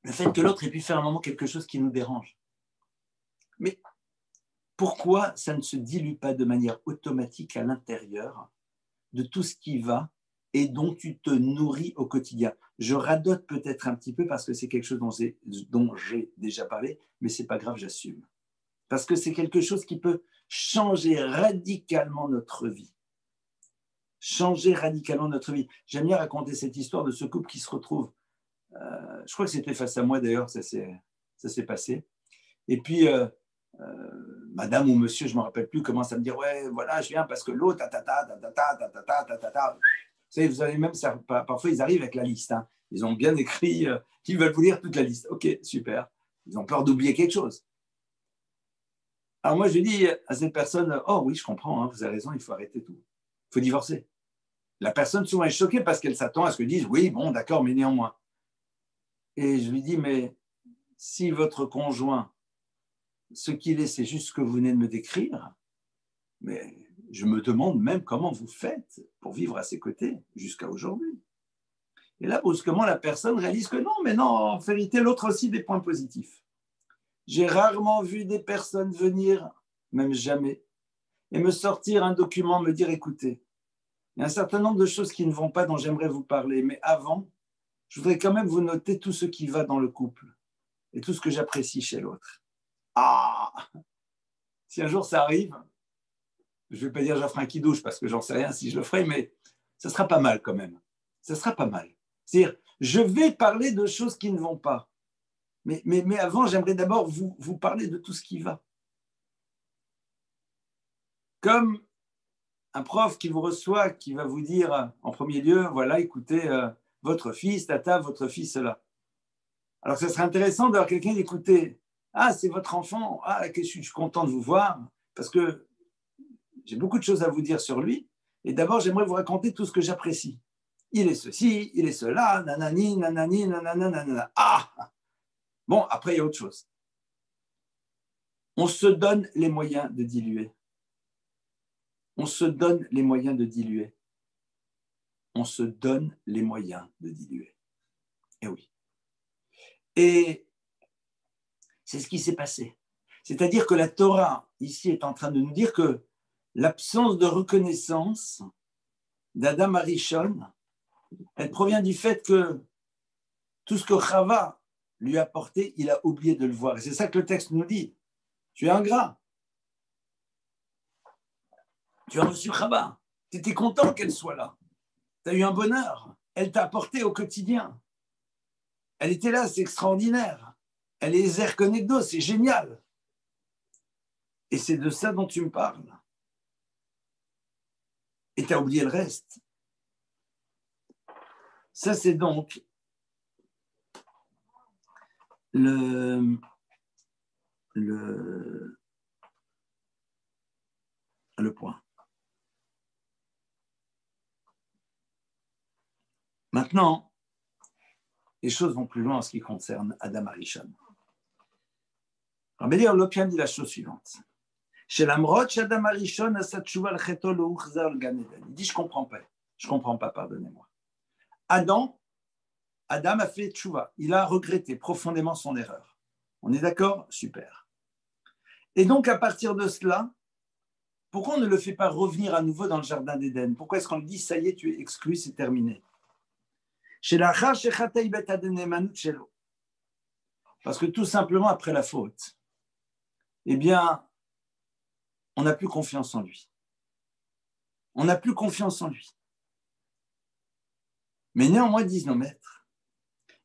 le fait que l'autre ait pu faire un moment quelque chose qui nous dérange. Mais pourquoi ça ne se dilue pas de manière automatique à l'intérieur de tout ce qui va et dont tu te nourris au quotidien? Je radote peut-être un petit peu parce que c'est quelque chose dont j'ai déjà parlé, mais ce n'est pas grave, j'assume. Parce que c'est quelque chose qui peut changer radicalement notre vie. Changer radicalement notre vie. J'aime bien raconter cette histoire de ce couple qui se retrouve, je crois que c'était face à moi d'ailleurs, ça s'est passé. Et puis, madame ou monsieur, je ne me rappelle plus, commence à me dire, ouais, voilà, je viens parce que l'autre, vous savez, vous avez même, ça, parfois ils arrivent avec la liste. Hein. Ils ont bien écrit, ils veulent vous lire toute la liste. Ok, super. Ils ont peur d'oublier quelque chose. Alors moi, je dis à cette personne, oh oui, je comprends, hein, vous avez raison, il faut arrêter tout. Il faut divorcer. La personne souvent est choquée parce qu'elle s'attend à ce que disent, oui, bon, d'accord, mais néanmoins. Et je lui dis, mais si votre conjoint, ce qu'il est, c'est juste ce que vous venez de me décrire, mais je me demande même comment vous faites pour vivre à ses côtés jusqu'à aujourd'hui. Et là, brusquement, la personne réalise que non, mais non, en vérité, l'autre a aussi des points positifs. J'ai rarement vu des personnes venir, même jamais, et me sortir un document, me dire, écoutez, il y a un certain nombre de choses qui ne vont pas dont j'aimerais vous parler, mais avant, je voudrais quand même vous noter tout ce qui va dans le couple et tout ce que j'apprécie chez l'autre. Ah, si un jour ça arrive, je ne vais pas dire j'offre un qui-douche parce que j'en sais rien si je le ferai, mais ça sera pas mal quand même. Ça sera pas mal. C'est-à-dire, je vais parler de choses qui ne vont pas. Mais avant, j'aimerais d'abord vous parler de tout ce qui va. Comme un prof qui vous reçoit, qui va vous dire en premier lieu, voilà, écoutez, votre fils, tata, votre fils là. Alors, ça serait intéressant d'avoir quelqu'un d'écouter. Ah, c'est votre enfant. Ah, je suis content de vous voir parce que j'ai beaucoup de choses à vous dire sur lui. Et d'abord, j'aimerais vous raconter tout ce que j'apprécie. Il est ceci, il est cela, nanani, nanani, nanana, nanana. Ah! Bon, après, il y a autre chose. On se donne les moyens de diluer. On se donne les moyens de diluer. On se donne les moyens de diluer. Eh oui. Et c'est ce qui s'est passé. C'est-à-dire que la Torah, ici, est en train de nous dire que l'absence de reconnaissance d'Adam Arishon, elle provient du fait que tout ce que Chava lui a apporté, il a oublié de le voir. Et c'est ça que le texte nous dit. Tu es ingrat. Tu as reçu Chava. Tu étais content qu'elle soit là. Tu as eu un bonheur. Elle t'a apporté au quotidien. Elle était là, c'est extraordinaire. Elle est Ezer Konegdo, c'est génial. Et c'est de ça dont tu me parles. Et tu as oublié le reste. Ça, c'est donc le point. Maintenant, les choses vont plus loin en ce qui concerne Adam Arishon. Rabbi Lopian dit la chose suivante. Chez l'Amrod, chez Adam Arishon, il dit, je comprends pas, pardonnez-moi. Adam a fait tchouva, il a regretté profondément son erreur. On est d'accord? Super. Et donc, à partir de cela, pourquoi on ne le fait pas revenir à nouveau dans le jardin d'Éden? Pourquoi est-ce qu'on lui dit, ça y est, tu es exclu, c'est terminé? Parce que tout simplement, après la faute, eh bien, on n'a plus confiance en lui. On n'a plus confiance en lui. Mais néanmoins, disent nos maîtres,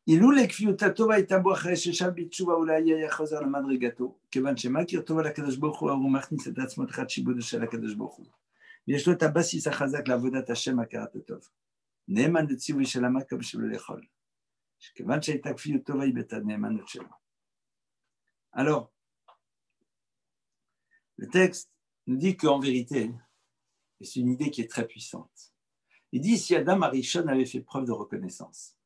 אילו לכפיותו הייתה בו אחרי ששב בתשובה אולי היה חוזר למדרגתו, כיוון שמכיר טובה לקדוש ברוך הוא, הוא מכניס את עצמו תחת שיבודו של הקדוש ברוך הוא. ויש לו את הבסיס החזק לעבודת השם הכרת הטוב. נאמן לציווי של המקום שלו לאכול. כיוון שהייתה כפיותו ואיבד הנאמנות שלו. Alors, le texte nous dit qu'en vérité, et c'est une idée qui est très puissante, il dit si Adam Arishon avait fait preuve de reconnaissance,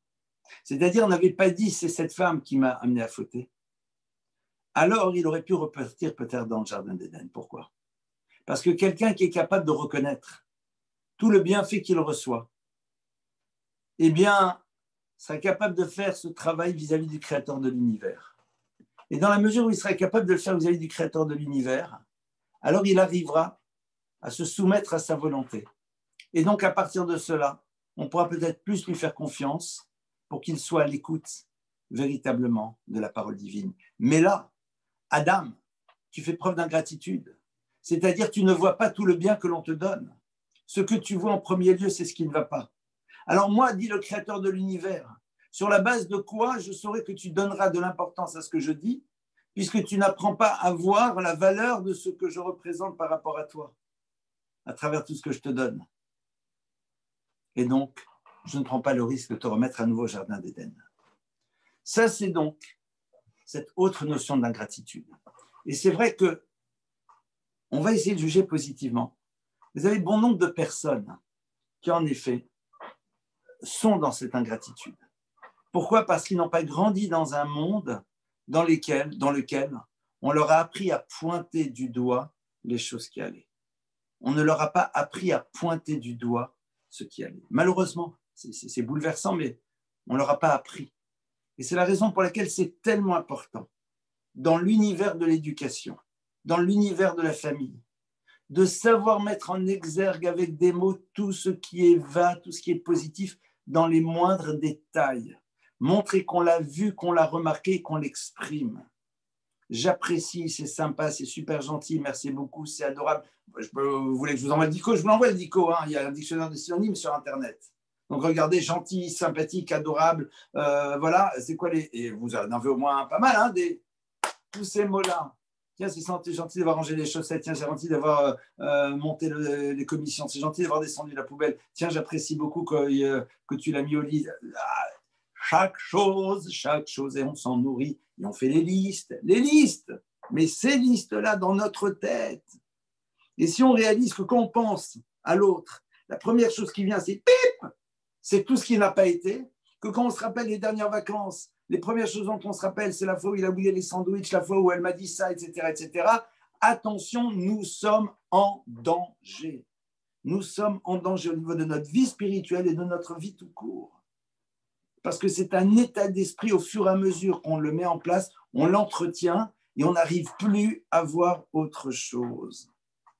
c'est-à-dire n'avait pas dit c'est cette femme qui m'a amené à fauter, alors il aurait pu repartir peut-être dans le jardin d'Éden. Pourquoi? Parce que quelqu'un qui est capable de reconnaître tout le bienfait qu'il reçoit, eh bien, sera capable de faire ce travail vis-à-vis du Créateur de l'univers. Et dans la mesure où il sera capable de le faire vis-à-vis du Créateur de l'univers, alors il arrivera à se soumettre à sa volonté. Et donc, à partir de cela, on pourra peut-être plus lui faire confiance pour qu'il soit à l'écoute véritablement de la parole divine. Mais là, Adam, tu fais preuve d'ingratitude. C'est-à-dire, tu ne vois pas tout le bien que l'on te donne. Ce que tu vois en premier lieu, c'est ce qui ne va pas. Alors moi, dit le Créateur de l'univers, sur la base de quoi je saurai que tu donneras de l'importance à ce que je dis, puisque tu n'apprends pas à voir la valeur de ce que je représente par rapport à toi, à travers tout ce que je te donne. Et donc, je ne prends pas le risque de te remettre à nouveau au jardin d'Éden. Ça, c'est donc cette autre notion d'ingratitude. Et c'est vrai que on va essayer de juger positivement. Vous avez bon nombre de personnes qui, en effet, sont dans cette ingratitude. Pourquoi ? Parce qu'ils n'ont pas grandi dans un monde dans lequel on leur a appris à pointer du doigt les choses qui allaient. On ne leur a pas appris à pointer du doigt ce qui allait. Malheureusement, c'est bouleversant, mais on ne leur a pas appris. Et c'est la raison pour laquelle c'est tellement important, dans l'univers de l'éducation, dans l'univers de la famille, de savoir mettre en exergue avec des mots tout ce qui est vain, tout ce qui est positif, dans les moindres détails. Montrer qu'on l'a vu, qu'on l'a remarqué, qu'on l'exprime. J'apprécie, c'est sympa, c'est super gentil, merci beaucoup, c'est adorable. Vous voulez que je vous envoie le dico ? Je vous l'envoie le dico, hein. Il y a un dictionnaire de synonymes sur Internet. Donc regardez, gentil, sympathique, adorable, voilà, c'est quoi les... Et vous en avez au moins pas mal, hein, tous ces mots-là. Tiens, c'est gentil d'avoir rangé les chaussettes. Tiens, c'est gentil d'avoir monté les commissions. C'est gentil d'avoir descendu la poubelle. Tiens, j'apprécie beaucoup que tu l'as mis au lit. Chaque chose, et on s'en nourrit. Et on fait les listes. Mais ces listes-là dans notre tête. Et si on réalise que quand on pense à l'autre, la première chose qui vient, c'est pip, c'est tout ce qui n'a pas été. Que quand on se rappelle les dernières vacances, les premières choses dont on se rappelle, c'est la fois où il a oublié les sandwichs, la fois où elle m'a dit ça, etc., etc. Attention, nous sommes en danger. Nous sommes en danger au niveau de notre vie spirituelle et de notre vie tout court. Parce que c'est un état d'esprit au fur et à mesure qu'on le met en place, on l'entretient et on n'arrive plus à voir autre chose.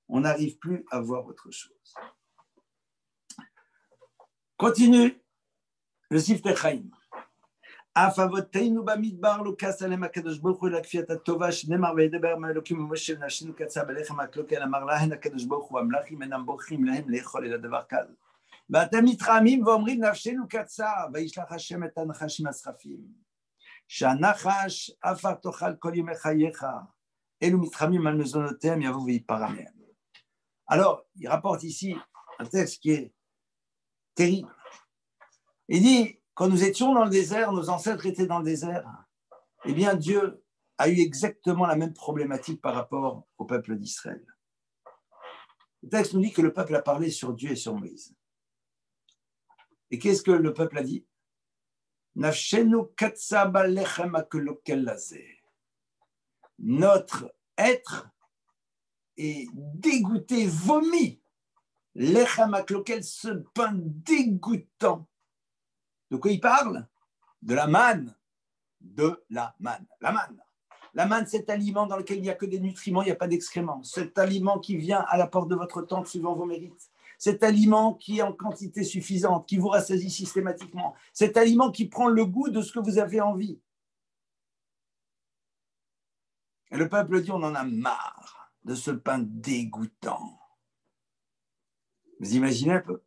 On n'arrive plus à voir autre chose. Continue le Sifte Chaim. אף אבותינו במדבר לא כעס עליהם הקדוש ברוך הוא אלא כפיית הטובה שנאמר וידבר מאלוקים ומשה ונשינו קצה בלחם הקלוקל אמר להן הקדוש ברוך הוא המלאכים אינם בורחים להם לאכול אלא דבר קל ואתם מתרעמים ואומרים נפשנו קצה וישלח השם את הנחשים הסחפים שהנחש עפר תאכל כל ימי חייך אלו מתרעמים על מזונותיהם יבואו וייפרע מהם. Alors il rapporte ici un texte qui est terrible. Il dit quand nous étions dans le désert, nos ancêtres étaient dans le désert, eh bien Dieu a eu exactement la même problématique par rapport au peuple d'Israël. Le texte nous dit que le peuple a parlé sur Dieu et sur Moïse. Et qu'est-ce que le peuple a dit ? Notre être est dégoûté, vomi. Lechem haklokel, ce pain dégoûtant. De quoi il parle ? De la manne. La manne. La manne, cet aliment dans lequel il n'y a que des nutriments, il n'y a pas d'excréments. Cet aliment qui vient à la porte de votre tente suivant vos mérites. Cet aliment qui est en quantité suffisante, qui vous rassasie systématiquement. Cet aliment qui prend le goût de ce que vous avez envie. Et le peuple dit, on en a marre de ce pain dégoûtant. Vous imaginez un peu ?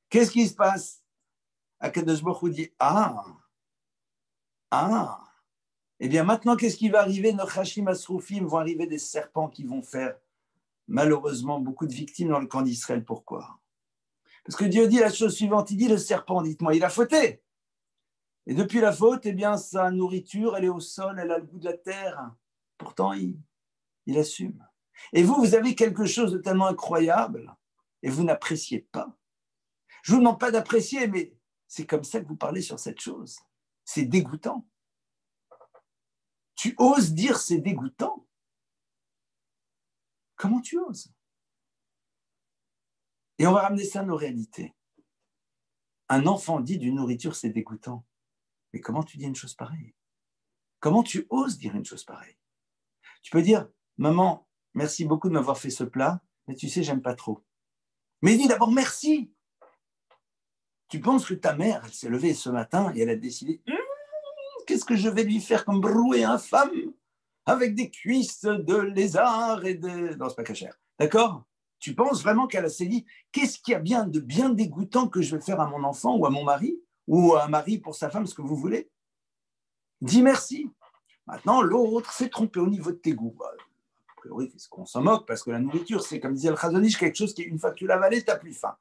Qu'est-ce qui se passe ? Akadosh Baruch Hu dit, eh bien maintenant, qu'est-ce qui va arriver ? Nos Chashim Asroufim vont arriver des serpents qui vont faire malheureusement beaucoup de victimes dans le camp d'Israël. Pourquoi ? Parce que Dieu dit la chose suivante, il dit le serpent, dites-moi, il a fauté. Et depuis la faute, eh bien sa nourriture, elle est au sol, elle a le goût de la terre. Pourtant, il assume. Et vous avez quelque chose de tellement incroyable et vous n'appréciez pas. Je ne vous demande pas d'apprécier, mais c'est comme ça que vous parlez sur cette chose. C'est dégoûtant. Tu oses dire c'est dégoûtant. Comment tu oses ? Et on va ramener ça à nos réalités. un enfant dit d'une nourriture, c'est dégoûtant. Mais comment tu dis une chose pareille? Comment tu oses dire une chose pareille? Tu peux dire, maman, merci beaucoup de m'avoir fait ce plat, mais tu sais, j'aime pas trop. Mais dis d'abord merci. Tu penses que ta mère, elle s'est levée ce matin et elle a décidé, qu'est-ce que je vais lui faire comme brouet infâme avec des cuisses de lézard et de... Non, c'est pas cachère. D'accord? Tu penses vraiment qu'elle s'est dit, qu'est-ce qu'il y a bien de bien dégoûtant que je vais faire à mon enfant ou à mon mari, ou à un mari pour sa femme, ce que vous voulez? Dis merci. Maintenant, l'autre s'est trompé au niveau de tes goûts. A priori, c'est ce qu'on s'en moque, parce que la nourriture, c'est, comme disait le Chazon Ish, quelque chose qui, une fois que tu l'as avalé, tu n'as plus faim.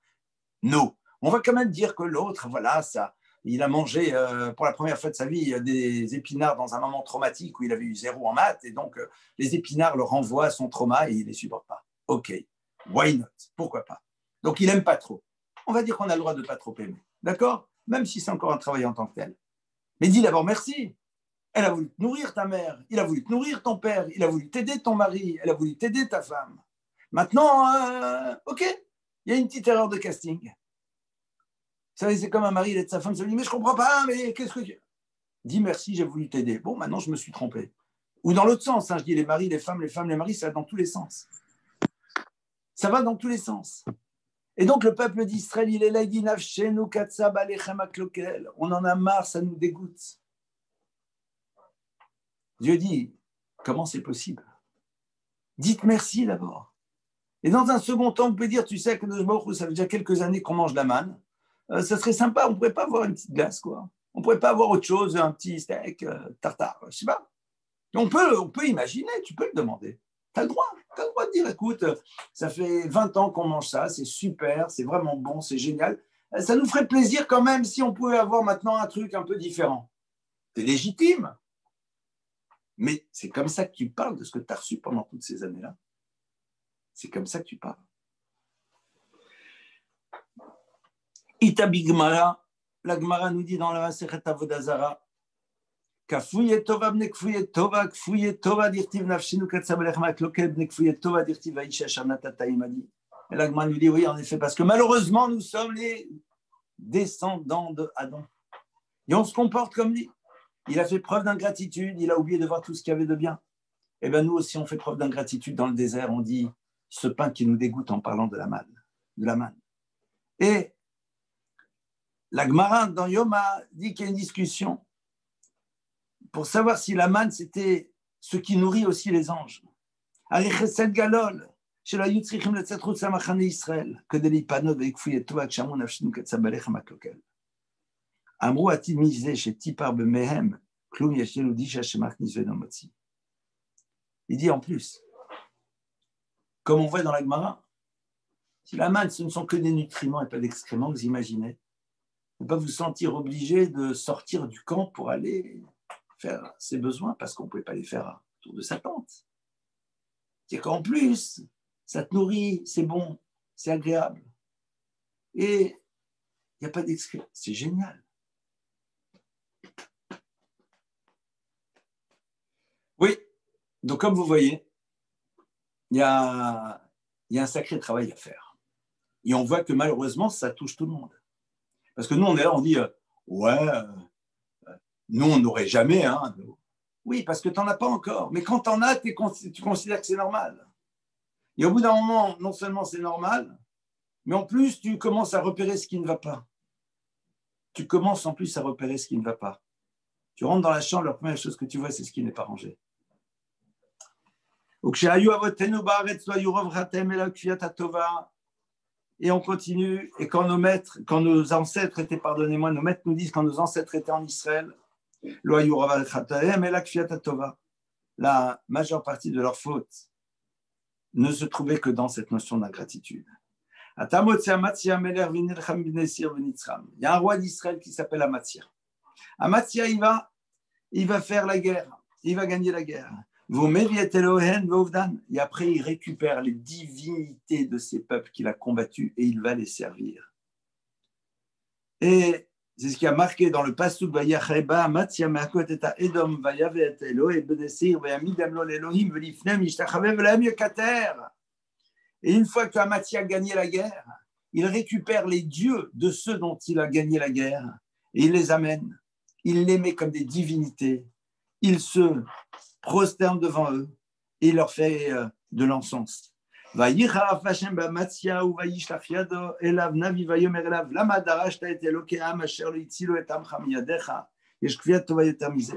Non. On va quand même dire que l'autre, voilà, ça, il a mangé pour la première fois de sa vie des épinards dans un moment traumatique où il avait eu 0 en maths, et donc les épinards le renvoient à son trauma et il ne les supporte pas. OK, why not? Pourquoi pas? Donc il n'aime pas trop. On va dire qu'on a le droit de ne pas trop aimer. D'accord? Même si c'est encore un travail en tant que tel. Mais dis d'abord merci. Elle a voulu te nourrir, ta mère. Il a voulu te nourrir, ton père. Il a voulu t'aider, ton mari. Elle a voulu t'aider, ta femme. Maintenant, OK, il y a une petite erreur de casting. Vous savez, c'est comme un mari, il aide sa femme, ça lui dit, mais je ne comprends pas, mais qu'est-ce que tu... Dis merci, j'ai voulu t'aider. Bon, maintenant, je me suis trompé. Ou dans l'autre sens, hein, je dis les maris, les femmes, les maris, ça va dans tous les sens. Ça va dans tous les sens. Et donc, le peuple d'Israël, il est là, il dit, on en a marre, ça nous dégoûte. Dieu dit, comment c'est possible? Dites merci d'abord. Et dans un second temps, vous pouvez dire, tu sais que ça fait déjà quelques années qu'on mange la manne. Ça serait sympa, on ne pourrait pas avoir une petite glace, quoi. On ne pourrait pas avoir autre chose, un petit steak, tartare, je ne sais pas. On peut imaginer, tu peux le demander. Tu as le droit de dire, écoute, ça fait 20 ans qu'on mange ça, c'est super, c'est vraiment bon, c'est génial. Ça nous ferait plaisir quand même si on pouvait avoir maintenant un truc un peu différent. C'est légitime. Mais c'est comme ça que tu parles de ce que tu as reçu pendant toutes ces années-là. C'est comme ça que tu parles. Itabi Gemara, la Gemara nous dit dans la Masechet Avodah Zara, Kafouye Tova bne Kfouye Tova, Kfouye Tova dirtiv nafshinu katzabelech maklokel bne Kfouye Tova dirtiv aisha shanatata imadi. Et la Gemara nous dit oui, en effet, parce que malheureusement, nous sommes les descendants de Adam. Et on se comporte comme lui. Il a fait preuve d'ingratitude, il a oublié de voir tout ce qu'il y avait de bien. Et bien nous aussi, on fait preuve d'ingratitude dans le désert. On dit ce pain qui nous dégoûte en parlant de la manne. Et la Gemara dans Yoma dit qu'il y a une discussion pour savoir si la manne, c'était ce qui nourrit aussi les anges. Arichesed galol, chez la Yutzrichim le Tzetrut Samachane Israël, que de l'Ipanot avec Fouyeto, Akshamon, Afshinu, Katsabalech, Maklokel. Amrou a-t-il misé chez Tipar Bemehem, Kloum Yachel Udisha Shemak Nizvedon Motzi. Il dit en plus, comme on voit dans la Gemara, si la manne, ce ne sont que des nutriments et pas d'excréments, vous imaginez, ne pas vous sentir obligé de sortir du camp pour aller faire ses besoins parce qu'on ne pouvait pas les faire autour de sa tente. C'est qu'en plus, ça te nourrit, c'est bon, c'est agréable. Et il n'y a pas d'excréments. C'est génial. Oui, donc comme vous voyez, il y a un sacré travail à faire. Et on voit que malheureusement, ça touche tout le monde. Parce que nous, on est là, on dit, nous, on n'aurait jamais. Hein, oui, parce que tu n'en as pas encore. Mais quand tu en as, tu considères que c'est normal. Et au bout d'un moment, non seulement c'est normal, mais en plus, tu commences à repérer ce qui ne va pas. Tu commences en plus à repérer ce qui ne va pas. Tu rentres dans la chambre, la première chose que tu vois, c'est ce qui n'est pas rangé. Et on continue, et quand nos ancêtres étaient, pardonnez-moi, nos maîtres nous disent, quand nos ancêtres étaient en Israël, la majeure partie de leurs fautes ne se trouvait que dans cette notion d'ingratitude. Il y a un roi d'Israël qui s'appelle Amatzia. Amatzia, il va faire la guerre, il va gagner la guerre. Et après, il récupère les divinités de ces peuples qu'il a combattus et il va les servir. Et c'est ce qui a marqué dans le Pasuk Vayacheba, Amatzia Makot et Edom Vayavet Elohe Bedesir Vayamidam Lo Elohim Velifnem Ishtachave Velam Yekater. Et une fois que Amatzia a gagné la guerre, il récupère les dieux de ceux dont il a gagné la guerre et il les amène. Il les met comme des divinités. Il se prosterne devant eux et il leur fait de l'encens. ויחף השם באמציה וישלח ידו אליו נביא ויאמר אליו למה דרשת את אלוקי העם אשר לא הצילו את עמך מידיך יש כפייה טובה יותר מזה.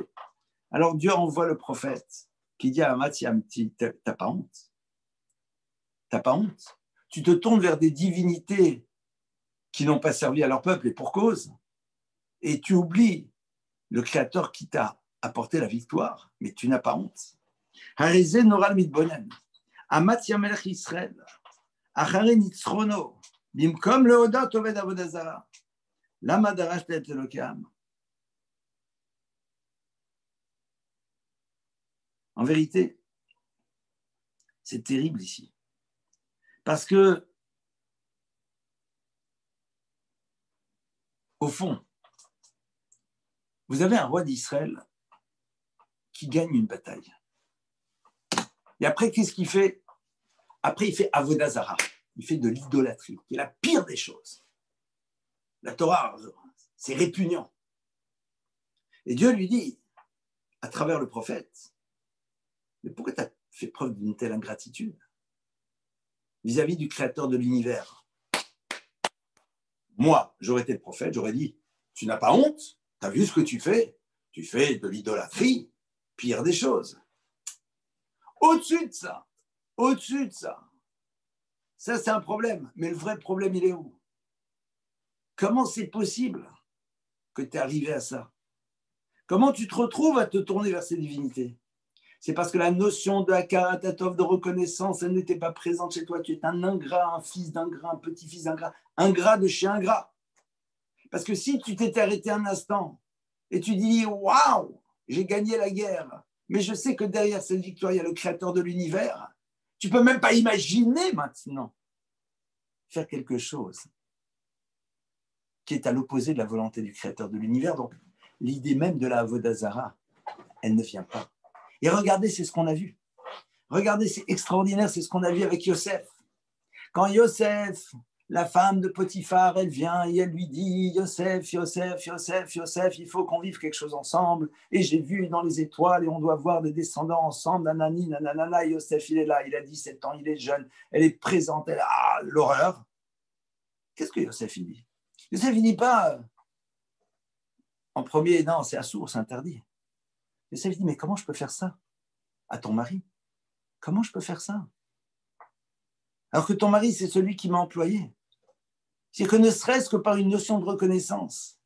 Alors Dieu envoie le prophète qui dit à Amatzia, t'as pas honte? T'as pas honte? Tu te tournes vers des divinités qui n'ont pas servi à leur peuple et pour cause. Et tu oublies le Créateur qui t'a apporté la victoire, mais tu n'as pas honte. Harizé Noral Midbonen. Amatzia Melech Israël, Achare Nitzrono, Bimkom Leodot Oved Avodazara, Lama Darashta et Elokam. En vérité, c'est terrible ici. Parce que, au fond, vous avez un roi d'Israël qui gagne une bataille. Et après, qu'est-ce qu'il fait? Après, il fait Avodazara. Il fait de l'idolâtrie, qui est la pire des choses. La Torah, c'est répugnant. Et Dieu lui dit, à travers le prophète, mais pourquoi tu as fait preuve d'une telle ingratitude vis-à-vis du Créateur de l'univers? Moi, j'aurais été le prophète, j'aurais dit, tu n'as pas honte? Tu as vu ce que tu fais de l'idolâtrie, pire des choses. Au-dessus de ça, ça c'est un problème, mais le vrai problème, il est où? Comment c'est possible que tu es arrivé à ça? Comment tu te retrouves à te tourner vers ces divinités? C'est parce que la notion de Hakarat Hatov, de reconnaissance, elle n'était pas présente chez toi. Tu es un ingrat, un fils d'ingrat, un petit-fils d'ingrat, ingrat de chez ingrat. Parce que si tu t'étais arrêté un instant et tu dis « Waouh, j'ai gagné la guerre », mais je sais que derrière cette victoire, il y a le Créateur de l'univers, tu ne peux même pas imaginer maintenant faire quelque chose qui est à l'opposé de la volonté du Créateur de l'univers. Donc, l'idée même de la Avodazara, elle ne vient pas. Et regardez, c'est ce qu'on a vu. Regardez, c'est extraordinaire, c'est ce qu'on a vu avec Yosef. Quand Yosef, la femme de Potiphar, elle vient et elle lui dit « Yosef, il faut qu'on vive quelque chose ensemble. Et j'ai vu dans les étoiles et on doit voir des descendants ensemble. Nanani, nanana. » Yosef, il est là, il a 17 ans, il est jeune. Elle est présente, elle a l'horreur. Qu'est-ce que Yosef, il dit? Yosef, il ne dit pas en premier, non, c'est assourd, c'est interdit. Yosef dit, mais comment je peux faire ça à ton mari? Comment je peux faire ça? Alors que ton mari, c'est celui qui m'a employé. C'est que ne serait-ce que par une notion de reconnaissance,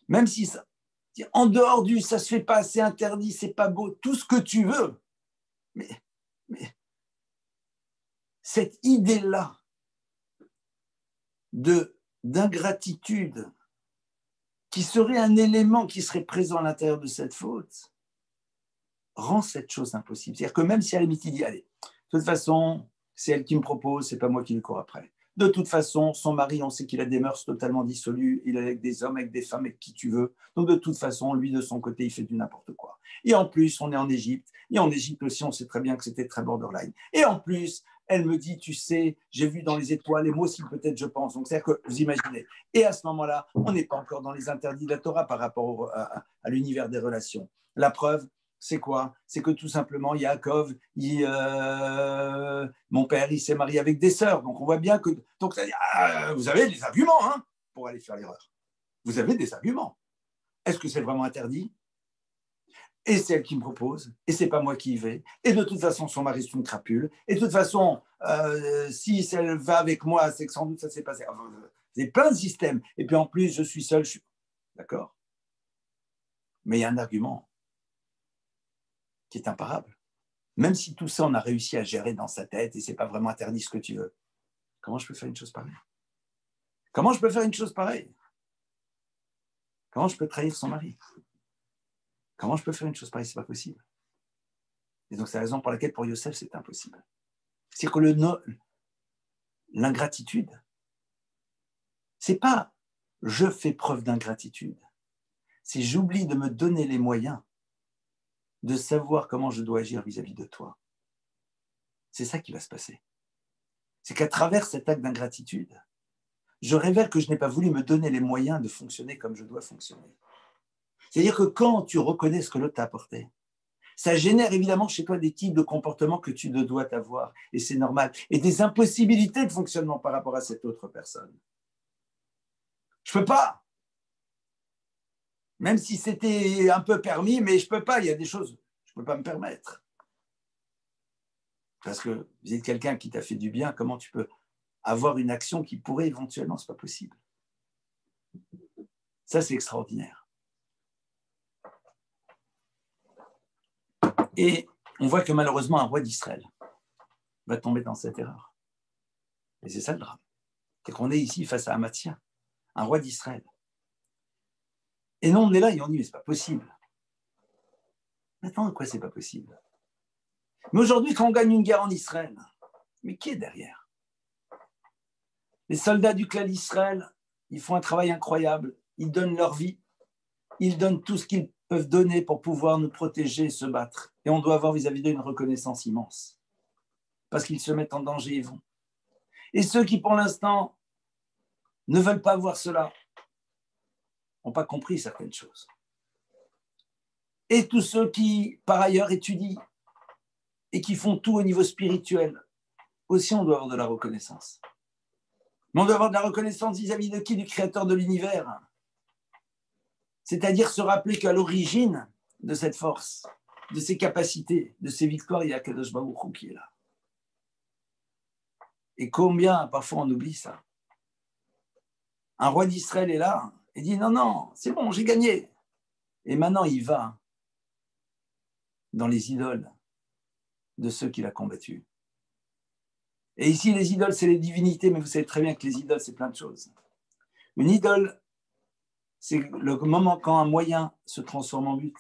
même si ça, en dehors du ça se fait pas, c'est interdit, c'est pas beau, tout ce que tu veux, mais cette idée-là d'ingratitude qui serait un élément qui serait présent à l'intérieur de cette faute, rend cette chose impossible. C'est-à-dire que même si à la limite il dit, allez, de toute façon, c'est elle qui me propose, c'est pas moi qui lui cours après. De toute façon, son mari, on sait qu'il a des mœurs totalement dissolues, il est avec des hommes, avec des femmes, avec qui tu veux. Donc de toute façon, lui, de son côté, il fait du n'importe quoi. Et en plus, on est en Égypte. Et en Égypte aussi, on sait très bien que c'était très borderline. Et en plus, elle me dit, tu sais, j'ai vu dans les étoiles, et moi aussi peut-être, je pense. Donc c'est-à-dire que vous imaginez. Et à ce moment-là, on n'est pas encore dans les interdits de la Torah par rapport à l'univers des relations. La preuve, c'est quoi? C'est que tout simplement, Yaakov, mon père, il s'est marié avec des sœurs. Donc, on voit bien que... Donc, vous avez des arguments hein, pour aller faire l'erreur. Vous avez des arguments. Est-ce que c'est vraiment interdit? Et c'est elle qui me propose, et c'est pas moi qui y vais. Et de toute façon, son mari, c'est une crapule. Et de toute façon, si elle va avec moi, c'est que sans doute ça s'est passé. Enfin, c'est plein de systèmes. Et puis en plus, je suis seul. D'accord? Mais il y a un argument qui est imparable. Même si tout ça, on a réussi à gérer dans sa tête et c'est pas vraiment interdit ce que tu veux. Comment je peux faire une chose pareille? Comment je peux faire une chose pareille? Comment je peux trahir son mari? Comment je peux faire une chose pareille? C'est pas possible. Et donc, c'est la raison pour laquelle pour Yosef, c'est impossible. C'est que l'ingratitude, c'est pas je fais preuve d'ingratitude. C'est j'oublie de me donner les moyens de savoir comment je dois agir vis-à-vis de toi. C'est ça qui va se passer. C'est qu'à travers cet acte d'ingratitude, je révèle que je n'ai pas voulu me donner les moyens de fonctionner comme je dois fonctionner. C'est-à-dire que quand tu reconnais ce que l'autre t'a apporté, ça génère évidemment chez toi des types de comportements que tu ne dois avoir, et c'est normal, et des impossibilités de fonctionnement par rapport à cette autre personne. Je ne peux pas, même si c'était un peu permis, mais je ne peux pas, il y a des choses, je ne peux pas me permettre. Parce que vous êtes quelqu'un qui t'a fait du bien, comment tu peux avoir une action qui pourrait éventuellement, ce n'est pas possible. Ça, c'est extraordinaire. Et on voit que malheureusement, un roi d'Israël va tomber dans cette erreur. Et c'est ça le drame. C'est qu'on est ici face à Amathia, un roi d'Israël. Et non, on est là et on dit, mais c'est pas possible. Attends, quoi, c'est pas possible? Mais aujourd'hui, quand on gagne une guerre en Israël, mais qui est derrière? Les soldats du clan d'Israël, ils font un travail incroyable. Ils donnent leur vie. Ils donnent tout ce qu'ils peuvent donner pour pouvoir nous protéger et se battre. Et on doit avoir vis-à-vis d'eux une reconnaissance immense. Parce qu'ils se mettent en danger et vont. Et ceux qui, pour l'instant, ne veulent pas voir cela, n'ont pas compris certaines choses. Et tous ceux qui, par ailleurs, étudient et qui font tout au niveau spirituel, aussi on doit avoir de la reconnaissance. Mais on doit avoir de la reconnaissance vis-à-vis de qui? Du créateur de l'univers. C'est-à-dire se rappeler qu'à l'origine de cette force, de ces capacités, de ces victoires, il y a Kadosh Baruch Hu qui est là. Et combien, parfois, on oublie ça. Un roi d'Israël est là et dit non, non, c'est bon, j'ai gagné. Et maintenant, il va dans les idoles de ceux qu'il a combattus. Et ici, les idoles, c'est les divinités, mais vous savez très bien que les idoles, c'est plein de choses. Une idole, c'est le moment quand un moyen se transforme en but.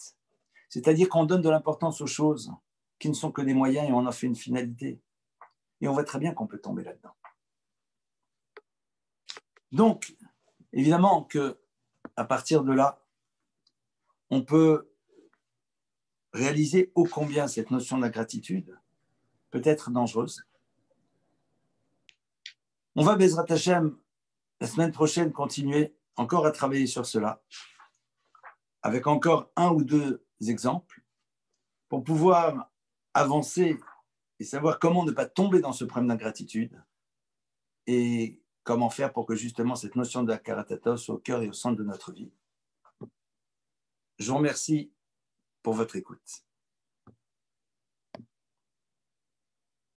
C'est-à-dire qu'on donne de l'importance aux choses qui ne sont que des moyens et on en fait une finalité. Et on voit très bien qu'on peut tomber là-dedans. Donc, évidemment qu'à partir de là, on peut réaliser ô combien cette notion de la gratitude peut être dangereuse. On va, Bezrat Hashem, la semaine prochaine, continuer encore à travailler sur cela, avec encore un ou deux exemples, pour pouvoir avancer et savoir comment ne pas tomber dans ce problème d'ingratitude et comment faire pour que justement cette notion de la karatata soit au cœur et au centre de notre vie. Je vous remercie pour votre écoute.